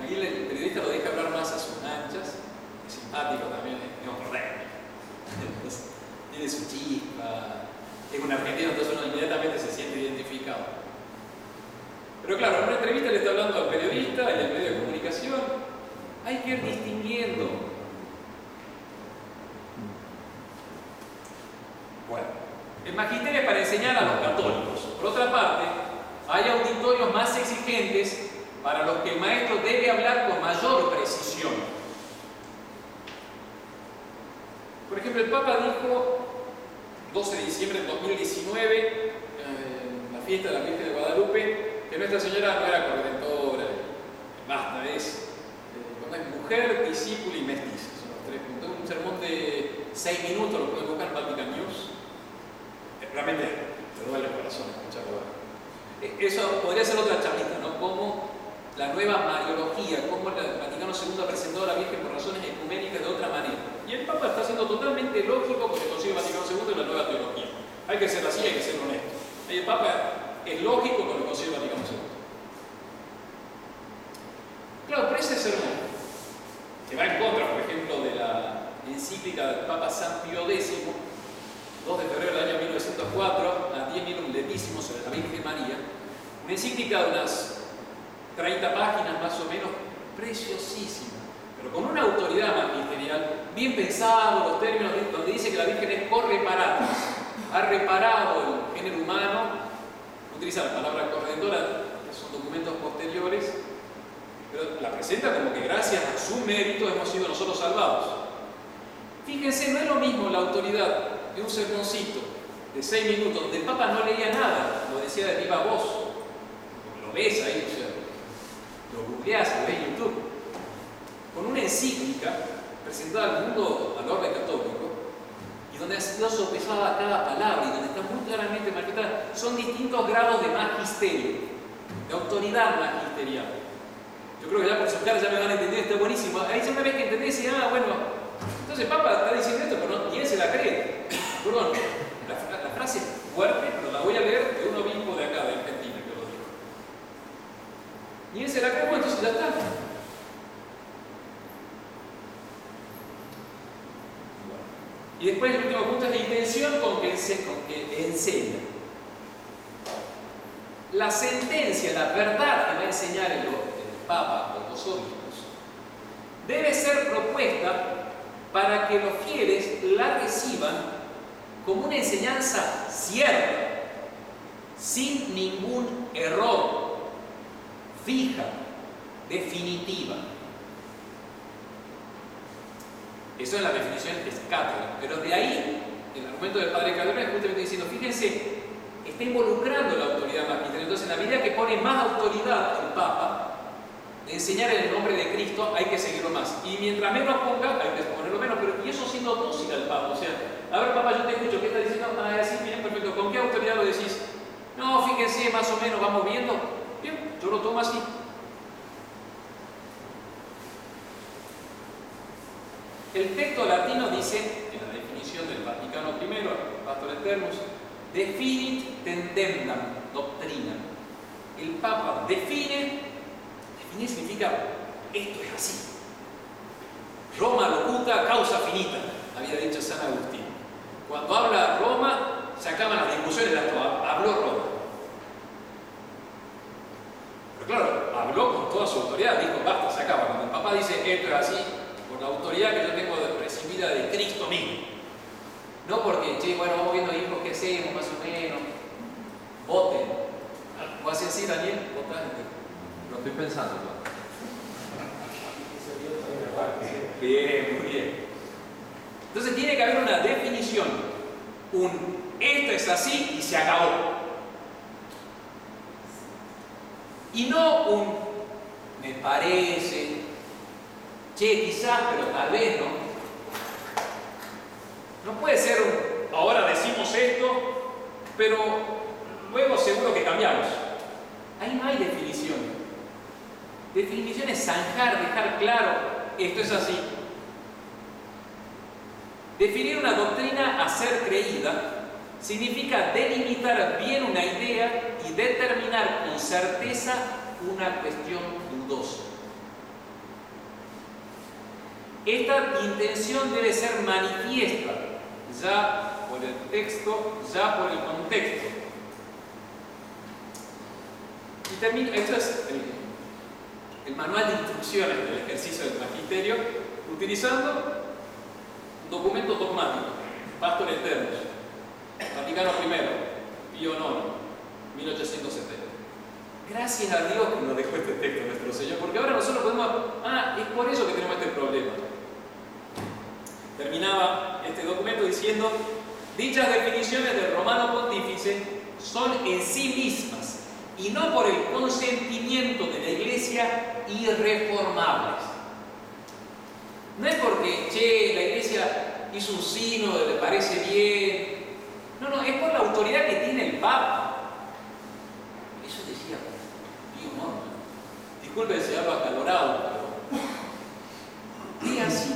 Aquí el periodista lo deja hablar más a sus anchas, es simpático también, es correcto. Tiene su chispa, es un argentino, entonces uno inmediatamente se siente identificado. Pero claro, en una entrevista le está hablando al periodista y al medio de comunicación. Hay que ir distinguiendo. Bueno, el magisterio es para enseñar a los católicos. Por otra parte, hay auditorios más exigentes para los que el maestro debe hablar con mayor precisión. Por ejemplo, el Papa dijo, 12 de diciembre de 2019, en la fiesta de la Virgen de Guadalupe, que Nuestra Señora no era corredentora, basta, es mujer, discípula y mestiza. Son los tres puntos. Un sermón de 6 minutos, lo pueden buscar en Vatican News. Realmente te duele el corazón escucharlo. Eso podría ser otra charlita, ¿no? Como la nueva Mariología, cómo el Vaticano II ha presentado a la Virgen por razones ecuménicas de otra manera. Y el Papa está siendo totalmente lógico con el Concilio Vaticano II y la nueva teología. Hay que ser así, hay que ser honesto. Y el Papa es lógico con el Concilio Vaticano II. Claro, pero ese sermón, que va en contra, por ejemplo, de la encíclica del Papa San Pío X, 2 de febrero del año 1904, a 10 minutos levísimos sobre la Virgen María, una encíclica de unas 30 páginas más o menos, preciosísima, pero con una autoridad magisterial, bien pensado, los términos donde dice que la Virgen es correparatis, ha reparado el género humano, utiliza la palabra corredentora, que son documentos posteriores, pero la presenta como que gracias a su mérito hemos sido nosotros salvados. Fíjense, no es lo mismo la autoridad de un sermoncito de 6 minutos, donde el Papa no leía nada, lo decía de viva voz, lo ves ahí, o sea, lo googleás, lo ves en YouTube, con una encíclica presentada al mundo, al orden católico, y donde ha sido sopesada cada palabra y donde está muy claramente marcada, son distintos grados de magisterio, de autoridad magisterial. Yo creo que ya por su cara ya me van a entender, está buenísimo. Ahí ya una vez que entendés, bueno, entonces el Papa está diciendo esto, pero no, ni él se la cree. Perdón, la frase es fuerte, pero la voy a leer de un obispo de acá, de Argentina, que lo dijo. Ni él se la cree, bueno, entonces ya está. Y después el último punto es la intención con que enseña. La sentencia, la verdad que va a enseñar el Papa o los obispos, debe ser propuesta para que los fieles la reciban como una enseñanza cierta, sin ningún error, fija, definitiva. Eso es la definición es cátedra, pero de ahí el argumento del Padre Calderón es justamente diciendo, fíjense, está involucrando la autoridad magisterial. Entonces, en la medida que pone más autoridad el Papa de enseñar en el nombre de Cristo, hay que seguirlo más. Y mientras menos ponga, hay que ponerlo menos, pero y eso siendo dócil al Papa. O sea, a ver, Papa, yo te escucho, ¿qué estás diciendo? Así, bien, perfecto. ¿Con qué autoridad lo decís? No, fíjense, más o menos, vamos viendo. Bien, yo lo tomo así. El texto latino dice, en la definición del Vaticano I, Pastor Eternus, definit tendendam, doctrina. El Papa define significa, esto es así. Roma locuta, causa finita, había dicho San Agustín. Cuando habla Roma, se acaban las discusiones, habló Roma. Pero claro, habló con toda su su autoridad, dijo, basta, se acaba. Cuando el Papa dice esto es así, por la autoridad que yo tengo recibida de Cristo mismo. No porque, che, bueno, vamos viendo hijos, ¿qué hacemos? Más o menos. Voten. ¿O hace así, Daniel? ¿Votan? Lo estoy pensando. Bien, muy bien. Entonces tiene que haber una definición. Esto es así y se acabó. Y no me parece, che, quizás, pero tal vez no. No puede ser ahora decimos esto, pero luego seguro que cambiamos. Ahí no hay definición. Definición es zanjar, dejar claro, esto es así. Definir una doctrina a ser creída significa delimitar bien una idea y determinar con certeza una cuestión dudosa. Esta intención debe ser manifiesta ya por el texto, ya por el contexto. Y termino, esto es el manual de instrucciones del ejercicio del magisterio, utilizando un documento dogmático, Pastor Eternos, Vaticano I, Pío IX, 1870. Gracias a Dios que nos dejó este texto nuestro Señor, porque ahora nosotros podemos, es por eso que tenemos este problema. Terminaba este documento diciendo, dichas definiciones del Romano Pontífice son en sí mismas y no por el consentimiento de la Iglesia irreformables. No es porque, che, la Iglesia hizo un sínodo, le parece bien. No, es por la autoridad que tiene el Papa. Eso decía Pío IX. Disculpe si hablo acalorado, pero es así.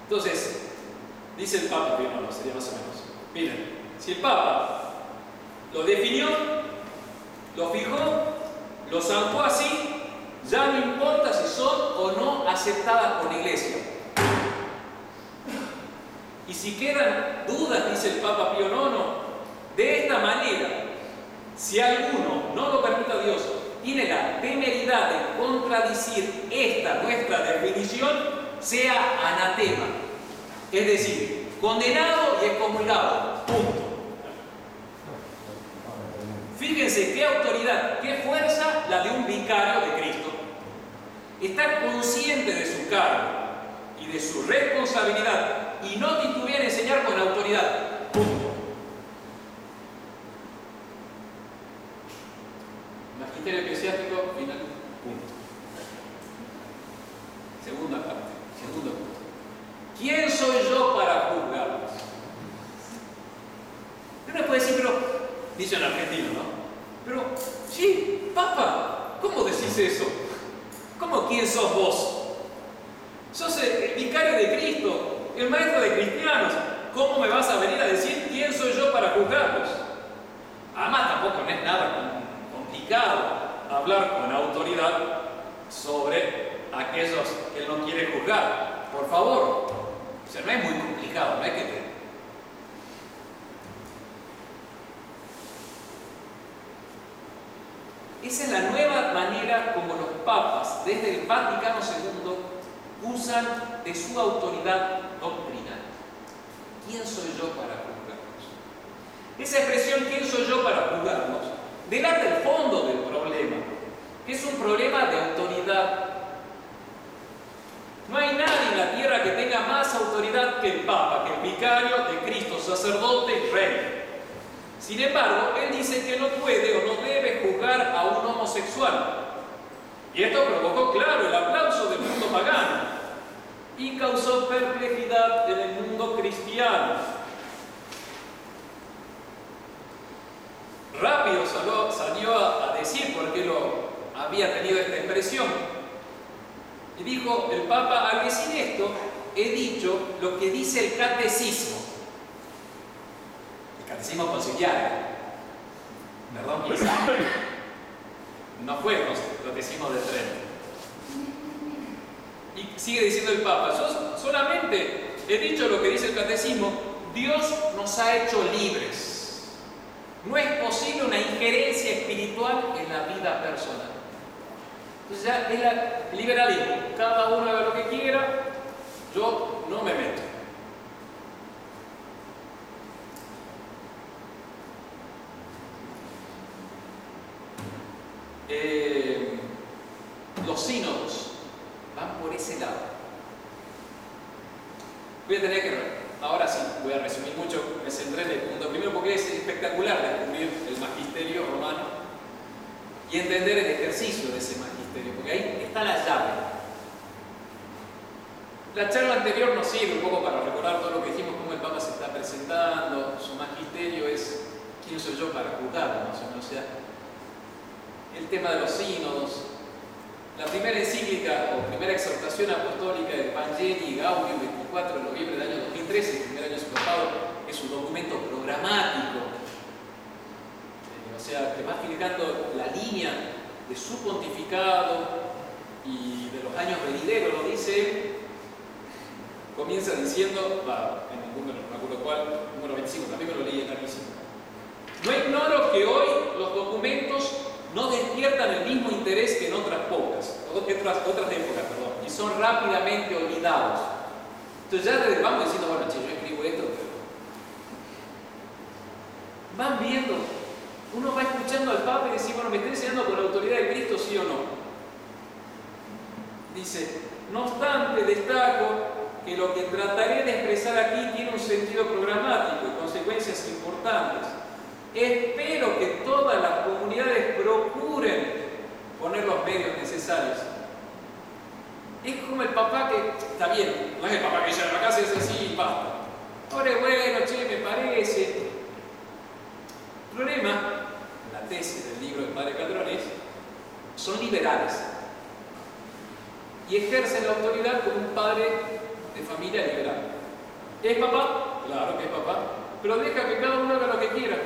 Entonces, dice el Papa Pío IX, sería más o menos. Miren, si el Papa lo definió, lo fijó, lo zanjó así, ya no importa si son o no aceptadas por la Iglesia. Y si quedan dudas, dice el Papa Pío IX, de esta manera, si alguno, no lo permita Dios, tiene la temeridad de contradecir esta nuestra definición, sea anatema. Es decir, condenado y excomulgado. Punto. Fíjense qué autoridad, qué fuerza la de un vicario de Cristo. Está consciente de su cargo y de su responsabilidad y no titubea en enseñar con autoridad. Punto. Magisterio eclesiástico, final. Punto. Segunda parte. Segundo punto. ¿Quién soy yo para juzgarlos? Uno puede decir, pero, dice en argentino, ¿no? Pero, sí, Papa, ¿cómo decís eso? ¿Cómo quién sos vos? Sos el vicario de Cristo, el maestro de cristianos. ¿Cómo me vas a venir a decir quién soy yo para juzgarlos? Además, tampoco no es nada complicado hablar con autoridad sobre aquellos que él no quiere juzgar. Por favor, o sea, no es muy complicado, no es que Esa es la nueva manera como los papas, desde el Vaticano II, usan de su autoridad doctrinal. ¿Quién soy yo para juzgarlos? Esa expresión, ¿quién soy yo para juzgarlos?, delata el fondo del problema, que es un problema de autoridad. No hay nadie en la tierra que tenga más autoridad que el Papa, que el vicario de Cristo, sacerdote y rey. Sin embargo, él dice que no puede o no debe juzgar a un homosexual. Y esto provocó, claro, el aplauso del mundo pagano y causó perplejidad en el mundo cristiano. Rápido salió a decir por qué lo había tenido esta expresión. Y dijo el Papa, al decir esto, he dicho lo que dice el catecismo. El catecismo conciliar. Perdón, no fue el catecismo de Trento. Y sigue diciendo el Papa, yo solamente he dicho lo que dice el catecismo, Dios nos ha hecho libres. No es posible una injerencia espiritual en la vida personal. Entonces ya es el liberalismo. Cada uno haga lo que quiera, yo no me meto. Los sínodos van por ese lado. Voy a tener que, ahora sí, voy a resumir mucho, me centré en el punto primero porque es espectacular descubrir el magisterio romano y entender el ejercicio de ese magisterio, porque ahí está la llave. La charla anterior nos sirve un poco para recordar todo lo que dijimos, cómo el Papa se está presentando, su magisterio es quién soy yo para juzgarlo, ¿no? O sea, el tema de los sínodos, la primera encíclica o primera exhortación apostólica de Evangelii Gaudium, 24 de noviembre del año 2013, el primer año de su papado, es un documento programático, o sea, que va fijando la línea de su pontificado y de los años venideros, lo dice. Comienza diciendo, en el número, no me acuerdo cuál, número 25, también me lo leí en larguísimo. No ignoro que hoy los documentos no despiertan el mismo interés que en otras épocas, y son rápidamente olvidados. Entonces ya vamos diciendo, bueno, che, yo escribo esto, pero van viendo, uno va escuchando al Papa y dice, bueno, ¿me está enseñando con la autoridad de Cristo, sí o no? Dice, no obstante, destaco que lo que trataré de expresar aquí tiene un sentido programático y consecuencias importantes. Espero que todas las comunidades procuren poner los medios necesarios. Es como el papá que, está bien, no es el papá que llega a la casa y dice así y basta. Ahora es bueno, che, me parece. El problema, la tesis del libro del padre Cadrones, son liberales y ejercen la autoridad como un padre de familia liberal. ¿Es papá? Claro que es papá, pero deja que cada uno haga lo que quiera.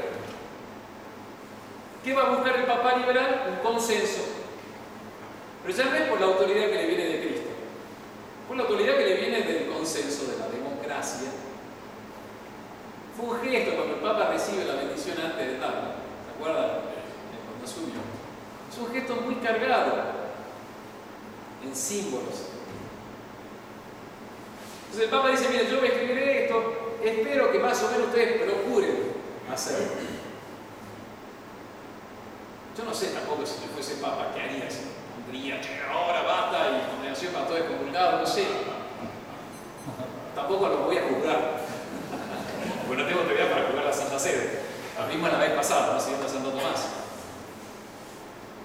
¿Qué va a buscar el papá liberal? Un consenso. Pero ya no es por la autoridad que le viene de Cristo, por la autoridad que le viene del consenso de la democracia. Fue un gesto cuando el Papa recibe la bendición antes de darla. ¿Se acuerdan? Cuando asumió. Es un gesto muy cargado en símbolos. Entonces el Papa dice, mira, yo voy a escribir esto, espero que más o menos ustedes procuren hacerlo. Yo no sé tampoco si yo fuese Papa, ¿qué haría? Si pondría, che, ahora basta y condenación para todo excomulgado, no sé. Tampoco lo voy a juzgar. Porque no tengo autoridad para juzgar la Santa Sede. Lo mismo la vez pasada, no siguiendo a Santo Tomás.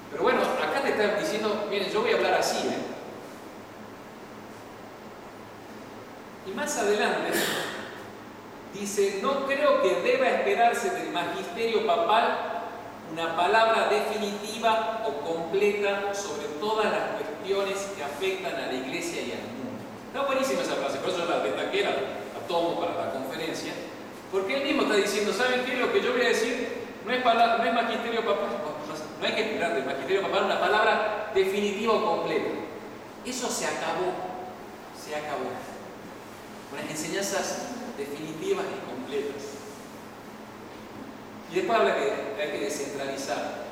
Pero bueno, acá te están diciendo, miren, yo voy a hablar así, Y más adelante dice, no creo que deba esperarse del magisterio papal una palabra definitiva o completa sobre todas las cuestiones que afectan a la Iglesia y al mundo. Está buenísima esa frase, por eso yo la destaqué, la tomo para la conferencia, porque él mismo está diciendo, ¿saben qué? Lo que yo voy a decir no es magisterio papal, no hay que esperar del magisterio papal una palabra definitiva o completa. Eso se acabó, con las enseñanzas definitivas y completas. Y después habla que hay que descentralizar.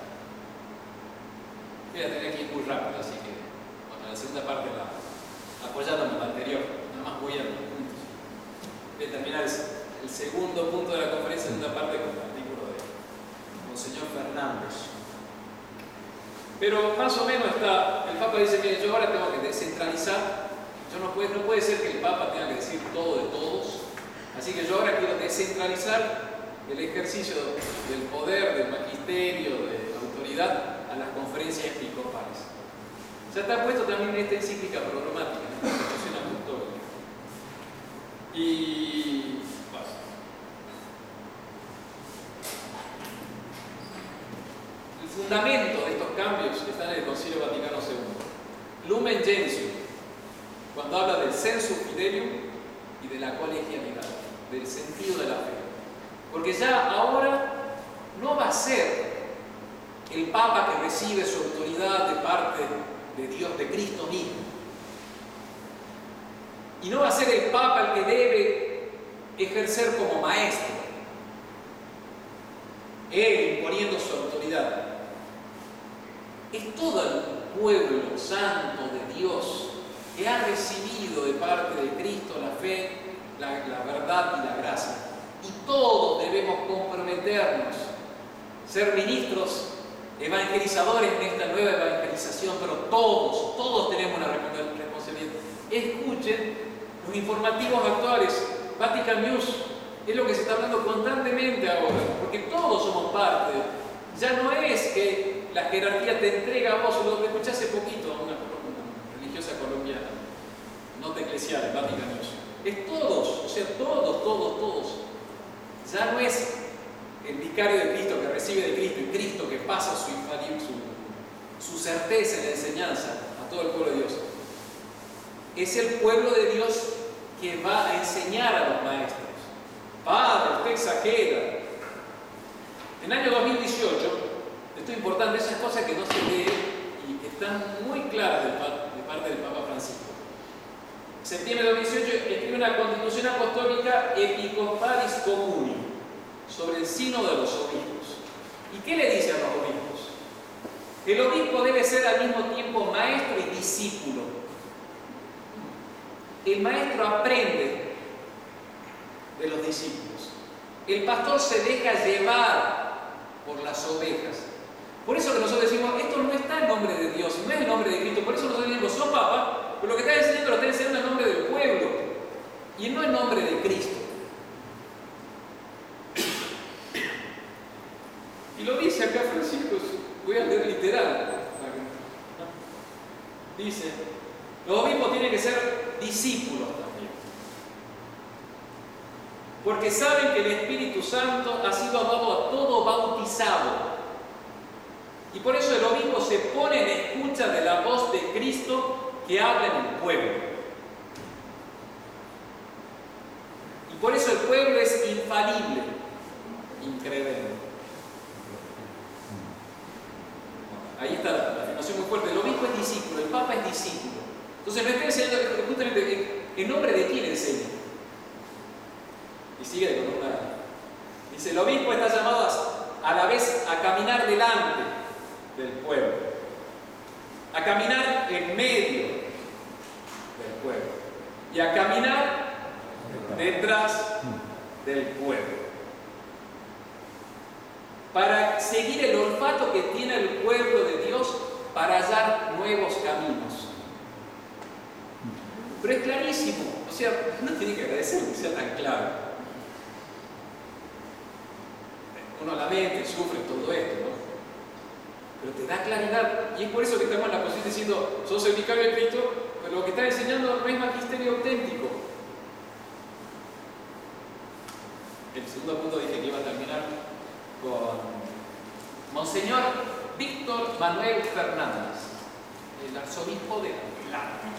Voy a tener que ir muy rápido, así que bueno, la segunda parte apoyándome en la anterior, nada más voy a los puntos. Voy a terminar el segundo punto de la conferencia, segunda parte, con el artículo de Monseñor Fernández. Pero más o menos el Papa dice, mire, yo ahora tengo que descentralizar. No puede ser que el Papa tenga que decir todo de todos. Así que yo ahora quiero descentralizar el ejercicio del poder, del magisterio, de la autoridad a las conferencias episcopales. Ya está puesto también en esta encíclica programática, en esta Constitución Apostólica. Y basta. El fundamento de estos cambios está en el Concilio Vaticano II. Lumen Gentium, cuando habla del sensu fidelium y de la colegialidad, del sentido de la fe. Porque ya ahora no va a ser el Papa que recibe su autoridad de parte de Dios, de Cristo mismo. Y no va a ser el Papa el que debe ejercer como maestro. Él imponiendo su autoridad. Es todo el pueblo santo de Dios que ha recibido de parte de Cristo la fe, la verdad y la gracia. Y todos debemos comprometernos, ser ministros, evangelizadores en esta nueva evangelización, pero todos tenemos una responsabilidad. Escuchen los informativos actuales, Vatican News, es lo que se está hablando constantemente ahora, porque todos somos parte. Ya no es que la jerarquía te entrega a vos, lo escuché hace poquito a una religiosa colombiana, nota eclesial, Vatican News. Es todos, o sea, todos. Ya no es el vicario de Cristo que recibe de Cristo y Cristo que pasa su certeza en la enseñanza a todo el pueblo de Dios. Es el pueblo de Dios que va a enseñar a los maestros. Padre, usted exagera. En el año 2018, esto es importante, esas cosas que no se leen y que están muy claras de parte del Papa Francisco. En septiembre de 2018 escribe una constitución apostólica Episcopalis Comuni sobre el sínodo de los obispos. ¿Y qué le dice a los obispos? El obispo debe ser al mismo tiempo maestro y discípulo. El maestro aprende de los discípulos. El pastor se deja llevar por las ovejas. Por eso que nosotros decimos, esto no está en nombre de Dios, no es el nombre de Cristo. Por eso nosotros decimos, sos papa, pero lo que está enseñando lo está enseñando en nombre del pueblo y no en nombre de Cristo. Y lo dice acá Francisco, voy a leer literal. Dice, los obispos tienen que ser discípulos también, porque saben que el Espíritu Santo ha sido dado a todo bautizado, y por eso el obispo se pone en escucha de la voz de Cristo que habla en el pueblo, y por eso el pueblo es infalible, increíble. Ahí está la afirmación muy fuerte. El obispo es discípulo, el papa es discípulo. Entonces no está enseñando justamente en nombre de quién enseña. Y sigue con una. Dice, el obispo está llamado a la vez a caminar delante del pueblo, a caminar en medio del pueblo y a caminar detrás del pueblo, para seguir el olfato que tiene el pueblo de Dios para hallar nuevos caminos. Pero es clarísimo, o sea, uno tiene que agradecer que sea tan claro. Uno lamenta y sufre todo esto, ¿no? Pero te da claridad, y es por eso que estamos en la posición diciendo, sos el vicario de Cristo, pero lo que está enseñando no es magisterio auténtico. El segundo punto dije que iba a terminar con Monseñor Víctor Manuel Fernández, el arzobispo de La Plata,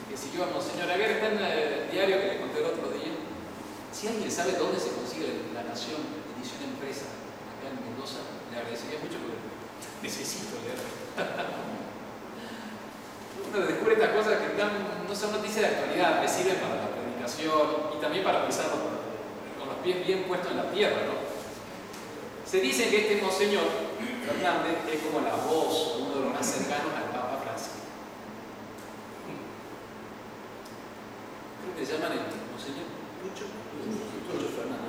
que siguió a Monseñor Aguirre. Está en el diario que le conté el otro día. Si alguien sabe dónde se consigue La Nación, edición empresa, acá en Mendoza, le agradecería mucho porque necesito leer. Uno descubre estas cosas que no son noticias de actualidad, que sirven para la predicación y también para pensar con los pies bien puestos en la tierra, ¿no? Se dice que este Monseñor Fernández es como la voz, uno de los más cercanos al Papa Francisco. Creo que le llaman el Monseñor Tucho Fernández.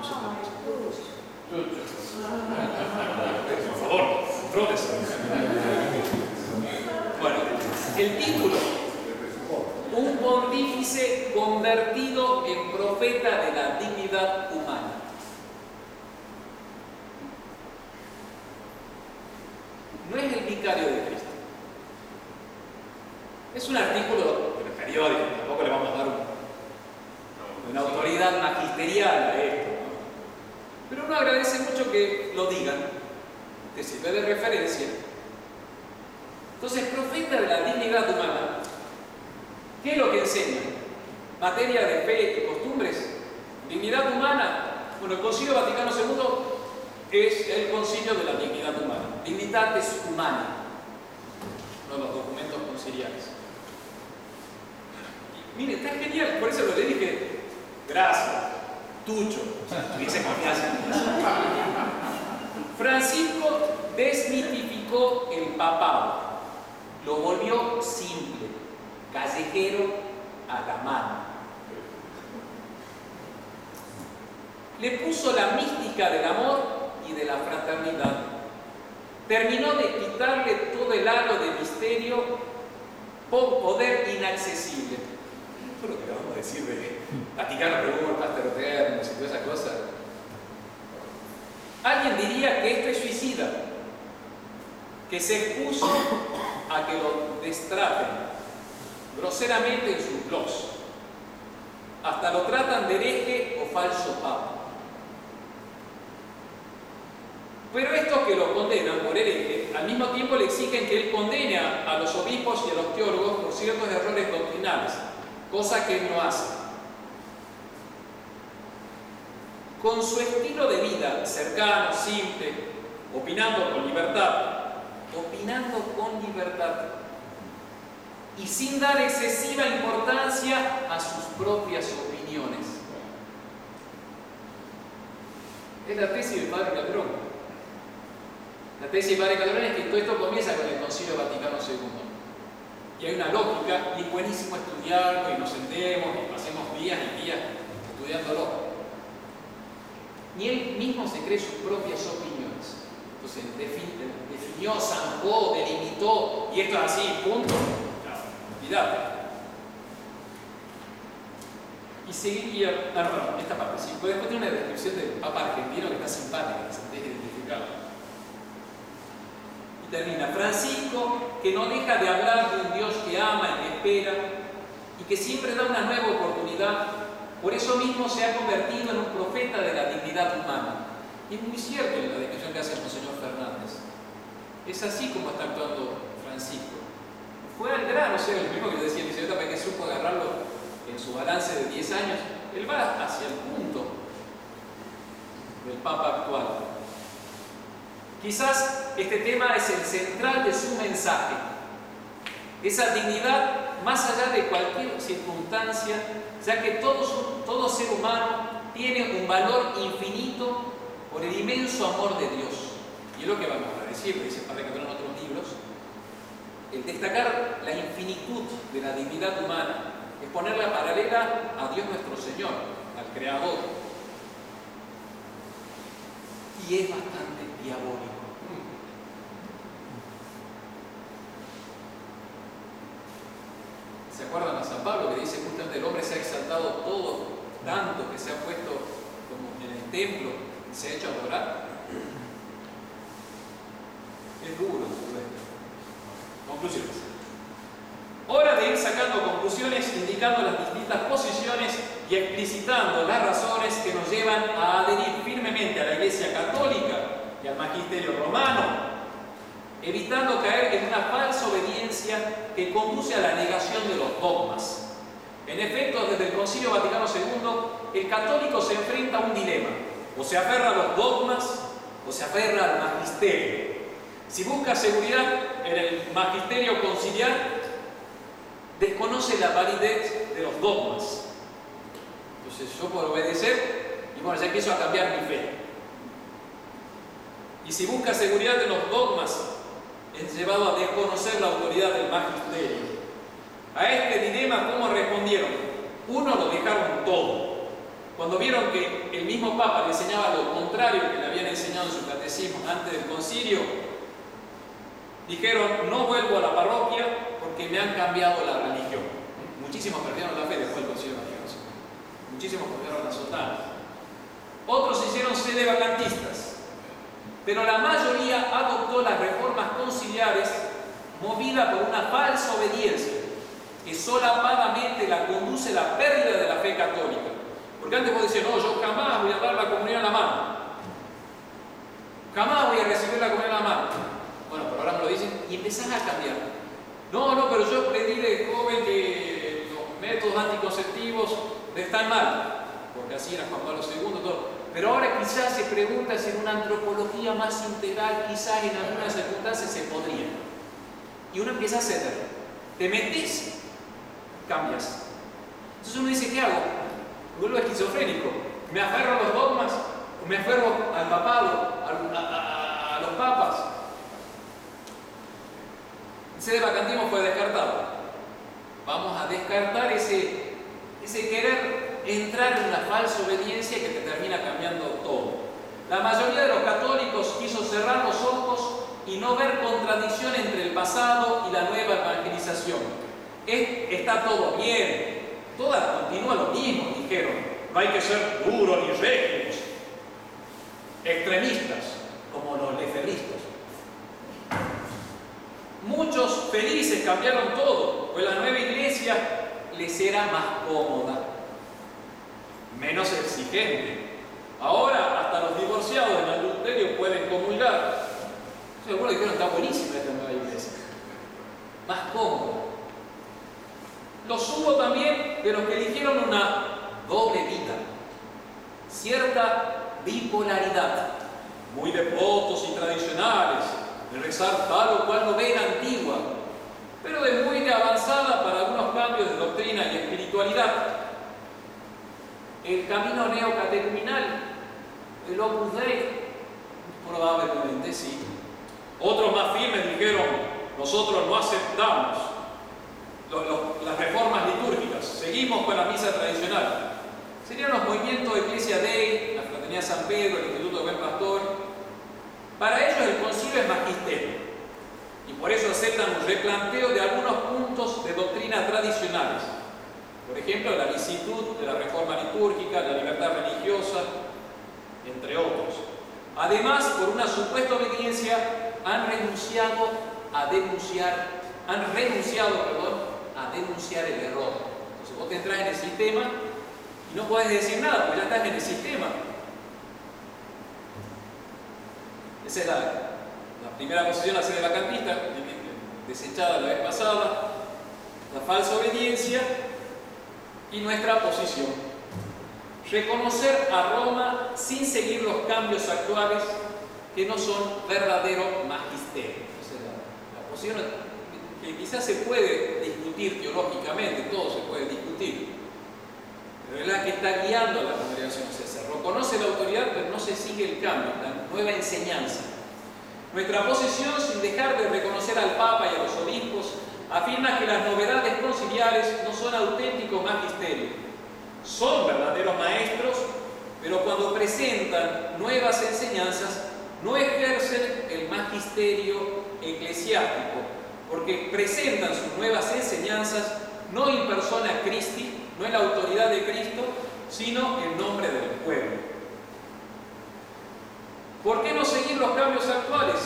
Por favor, controles. Bueno, el título, un pontífice convertido en profeta de la dignidad humana. No es el vicario de Cristo. Es un artículo del periódico, tampoco le vamos a dar una autoridad magisterial a esto, ¿no? Pero uno agradece mucho que lo digan, que sirve de referencia. Entonces, profeta de la dignidad humana, ¿qué es lo que enseña? Materia de fe y costumbres, dignidad humana. Bueno, el Concilio Vaticano II es el concilio de la dignidad humana. Dignitatis humana, uno de los documentos conciliares. Y, mire, está genial, por eso lo le dije, gracias, Tucho, tuviese confianza en eso. Francisco desmitificó el papado, lo volvió simple, callejero a la mano. Le puso la mística del amor y de la fraternidad. Terminó de quitarle todo el halo de misterio por poder inaccesible. Eso es lo que acabamos de decir de Vaticano II, Pastor Eterno y toda esa cosa. Alguien diría que esto es suicida, que se expuso a que lo destraten groseramente en sus blogs. Hasta lo tratan de hereje o falso papa. Pero estos que lo condenan por hereje, al mismo tiempo le exigen que él condene a los obispos y a los teólogos por ciertos errores doctrinales, cosa que él no hace. Con su estilo de vida cercano, simple, opinando con libertad, y sin dar excesiva importancia a sus propias opiniones. Es la tesis del Padre Calderón. La tesis del Padre Calderón es que todo esto comienza con el Concilio Vaticano II. Y hay una lógica, y es buenísimo estudiarlo, y nos sentemos, y pasemos días y días estudiándolo. Ni él mismo se cree sus propias opiniones. Entonces definió, zanjó, delimitó, y esto es así, punto. Claro, olvídate. Y seguiría, esta parte sí. Después tiene una descripción del Papa argentino que está simpática, que se deja identificar. Y termina, Francisco, que no deja de hablar de un Dios que ama y que espera, y que siempre da una nueva oportunidad. Por eso mismo se ha convertido en un profeta de la dignidad humana. Y es muy cierto en la descripción que hace el Monseñor Fernández. Es así como está actuando Francisco. Fue al grano, o sea, el mismo que yo decía, mi señora, para que supo agarrarlo en su balance de 10 años, él va hacia el punto del Papa actual. Quizás este tema es el central de su mensaje. Esa dignidad más allá de cualquier circunstancia, ya que todo ser humano tiene un valor infinito por el inmenso amor de Dios. Y es lo que vamos a decir, dice el Padre Calderón en otros libros, el destacar la infinitud de la dignidad humana es ponerla paralela a Dios nuestro Señor, al Creador. Y es bastante diabólico. ¿Se acuerdan a San Pablo que dice justamente el hombre se ha exaltado todo, tanto que se ha puesto como en el templo, se ha hecho adorar? Es duro todo esto. Conclusiones. Hora de ir sacando conclusiones, indicando las distintas posiciones y explicitando las razones que nos llevan a adherir firmemente a la Iglesia Católica y al Magisterio Romano, evitando caer en una falsa obediencia que conduce a la negación de los dogmas. En efecto, desde el Concilio Vaticano II, el católico se enfrenta a un dilema: o se aferra a los dogmas o se aferra al magisterio. Si busca seguridad en el magisterio conciliar, desconoce la validez de los dogmas. Entonces yo por obedecer, y bueno, ya empiezo a cambiar mi fe. Y si busca seguridad en los dogmas, es llevado a desconocer la autoridad del magisterio. A este dilema, ¿cómo respondieron? Uno lo dejaron todo. Cuando vieron que el mismo Papa le enseñaba lo contrario que le habían enseñado en su catecismo antes del concilio, dijeron: no vuelvo a la parroquia porque me han cambiado la religión. Muchísimos perdieron la fe después del concilio Vaticano II. Muchísimos perdieron la sotana. Otros se hicieron sedevacantistas. Pero la mayoría adoptó las reformas conciliares movida por una falsa obediencia que solapadamente la conduce a la pérdida de la fe católica. Porque antes vos decías: no, yo jamás voy a dar la comunión a la mano, jamás voy a recibir la comunión a la mano. Bueno, pero ahora me lo dicen y empezás a cambiar. No, pero yo aprendí de joven que los métodos anticonceptivos están mal, porque así era Juan Pablo II, todo. Pero ahora quizás se pregunta si en una antropología más integral, quizás en algunas circunstancias se podría. Y uno empieza a ceder. Te metes, cambias. Entonces uno dice: ¿qué hago? Me vuelvo esquizofrénico. ¿Me aferro a los dogmas? ¿O me aferro al papado, papas. El sedevacantismo fue descartado. Vamos a descartar ese querer entrar en una falsa obediencia que te termina cambiando todo. La mayoría de los católicos quiso cerrar los ojos y no ver contradicción entre el pasado y la nueva evangelización. Está todo bien, todas continúan lo mismo, dijeron. No hay que ser duros ni rígidos, extremistas, como los lefebristas. Muchos felices cambiaron todo, pues la nueva iglesia les era más cómoda, menos exigente. Ahora hasta los divorciados en adulterio pueden comulgar. Seguro dijeron, está buenísima esta nueva iglesia, más cómoda. Los hubo también de los que eligieron una doble vida, cierta bipolaridad, muy devotos y tradicionales, de rezar tal o cual novena antigua, pero de muy avanzada para algunos cambios de doctrina y espiritualidad. El camino neocatecumenal, el Opus Dei, probablemente sí. Otros más firmes dijeron, nosotros no aceptamos las reformas litúrgicas, seguimos con la misa tradicional. Serían los movimientos de Iglesia Dei, la Fraternidad San Pedro, el Instituto de Buen Pastor. Para ellos el concilio es magisterio, y por eso aceptan un replanteo de algunos puntos de doctrina tradicionales. Por ejemplo, la licitud de la reforma litúrgica, la libertad religiosa, entre otros. Además, por una supuesta obediencia, han renunciado a denunciar el error. Entonces vos te entras en el sistema y no podés decir nada, porque ya estás en el sistema. Esa es la primera posición, la sedevacantista, desechada la vez pasada, la falsa obediencia. Y nuestra posición, reconocer a Roma sin seguir los cambios actuales que no son verdadero magisterio. Esa es la posición que quizás se puede discutir teológicamente, todo se puede discutir, pero es la que está guiando a la congregación. Se reconoce la autoridad, pero no se sigue el cambio, la nueva enseñanza. Nuestra posición, sin dejar de reconocer al Papa y a los obispos, afirma que las novedades conciliares no son auténticos magisterios. Son verdaderos maestros, pero cuando presentan nuevas enseñanzas, no ejercen el magisterio eclesiástico, porque presentan sus nuevas enseñanzas no in persona Christi, no en la autoridad de Cristo, sino en nombre del pueblo. ¿Por qué no seguir los cambios actuales?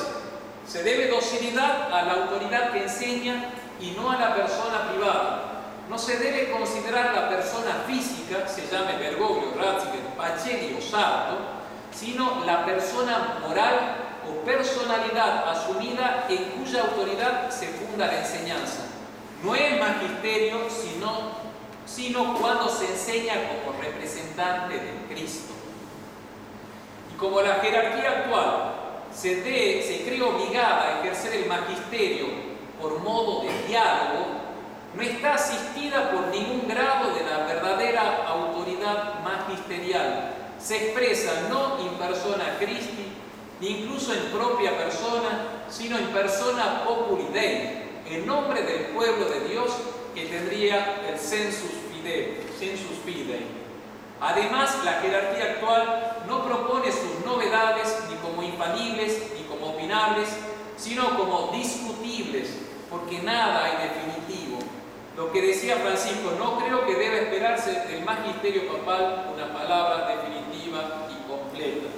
Se debe docilidad a la autoridad que enseña y no a la persona privada. No se debe considerar la persona física, se llame Bergoglio, Ratzinger, Pacelli o Sarto, sino la persona moral o personalidad asumida en cuya autoridad se funda la enseñanza. No es magisterio, sino cuando se enseña como representante de Cristo. Y como la jerarquía actual se cree obligada a ejercer el magisterio por modo de diálogo, no está asistida por ningún grado de la verdadera autoridad magisterial. Se expresa no in persona Christi, ni incluso en propia persona, sino en persona populi Dei, en nombre del pueblo de Dios que tendría el sensus fidei. Además, la jerarquía actual no propone sus novedades ni como infalibles ni como opinables, sino como discutibles, porque nada hay definitivo. Lo que decía Francisco, no creo que deba esperarse del magisterio papal una palabra definitiva y completa.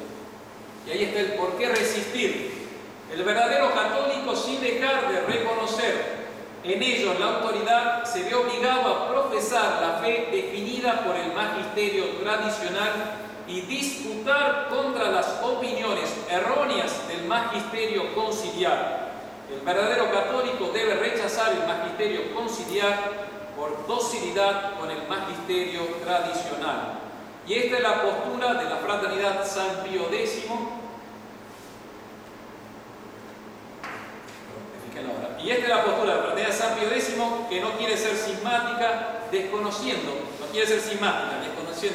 Y ahí está el por qué resistir. El verdadero católico, sin dejar de reconocer en ellos la autoridad, se ve obligado a profesar la fe definida por el magisterio tradicional y disputar contra las opiniones erróneas del magisterio conciliar. El verdadero católico debe rechazar el magisterio conciliar por docilidad con el magisterio tradicional. Y esta es la postura de la Fraternidad San Pío X. Y esta es la postura de la Fraternidad San Pío X, que no quiere ser cismática, desconociendo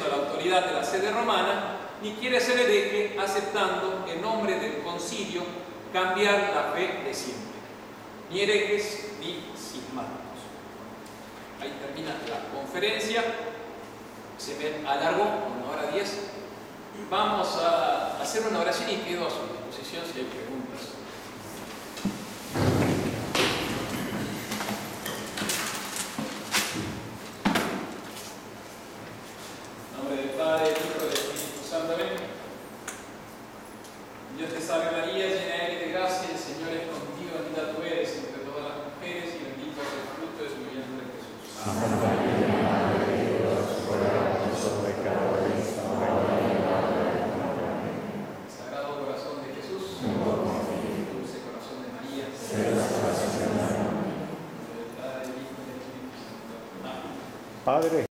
la autoridad de la sede romana, ni quiere ser hereje, aceptando en nombre del concilio cambiar la fe de siempre. Ni herejes ni cismáticos. Ahí termina la conferencia. Se me alargó 1:10. Vamos a hacer una oración y quedo a su disposición si hay preguntas. En nombre del Padre, del Hijo y del Espíritu Santo. Amén. Dios te salve María, llena eres de gracia, el Señor es contigo, bendita tú eres entre todas las mujeres y bendito es el fruto de su vientre Jesús. Santa María, Madre de Dios, ruega por nosotros pecadores, ahora y en la hora de nuestra muerte. Sagrado corazón de Jesús, dulce corazón de María, Sea la salvación del mundo. del Padre, del Hijo y del Espíritu Santo. Amén. Padre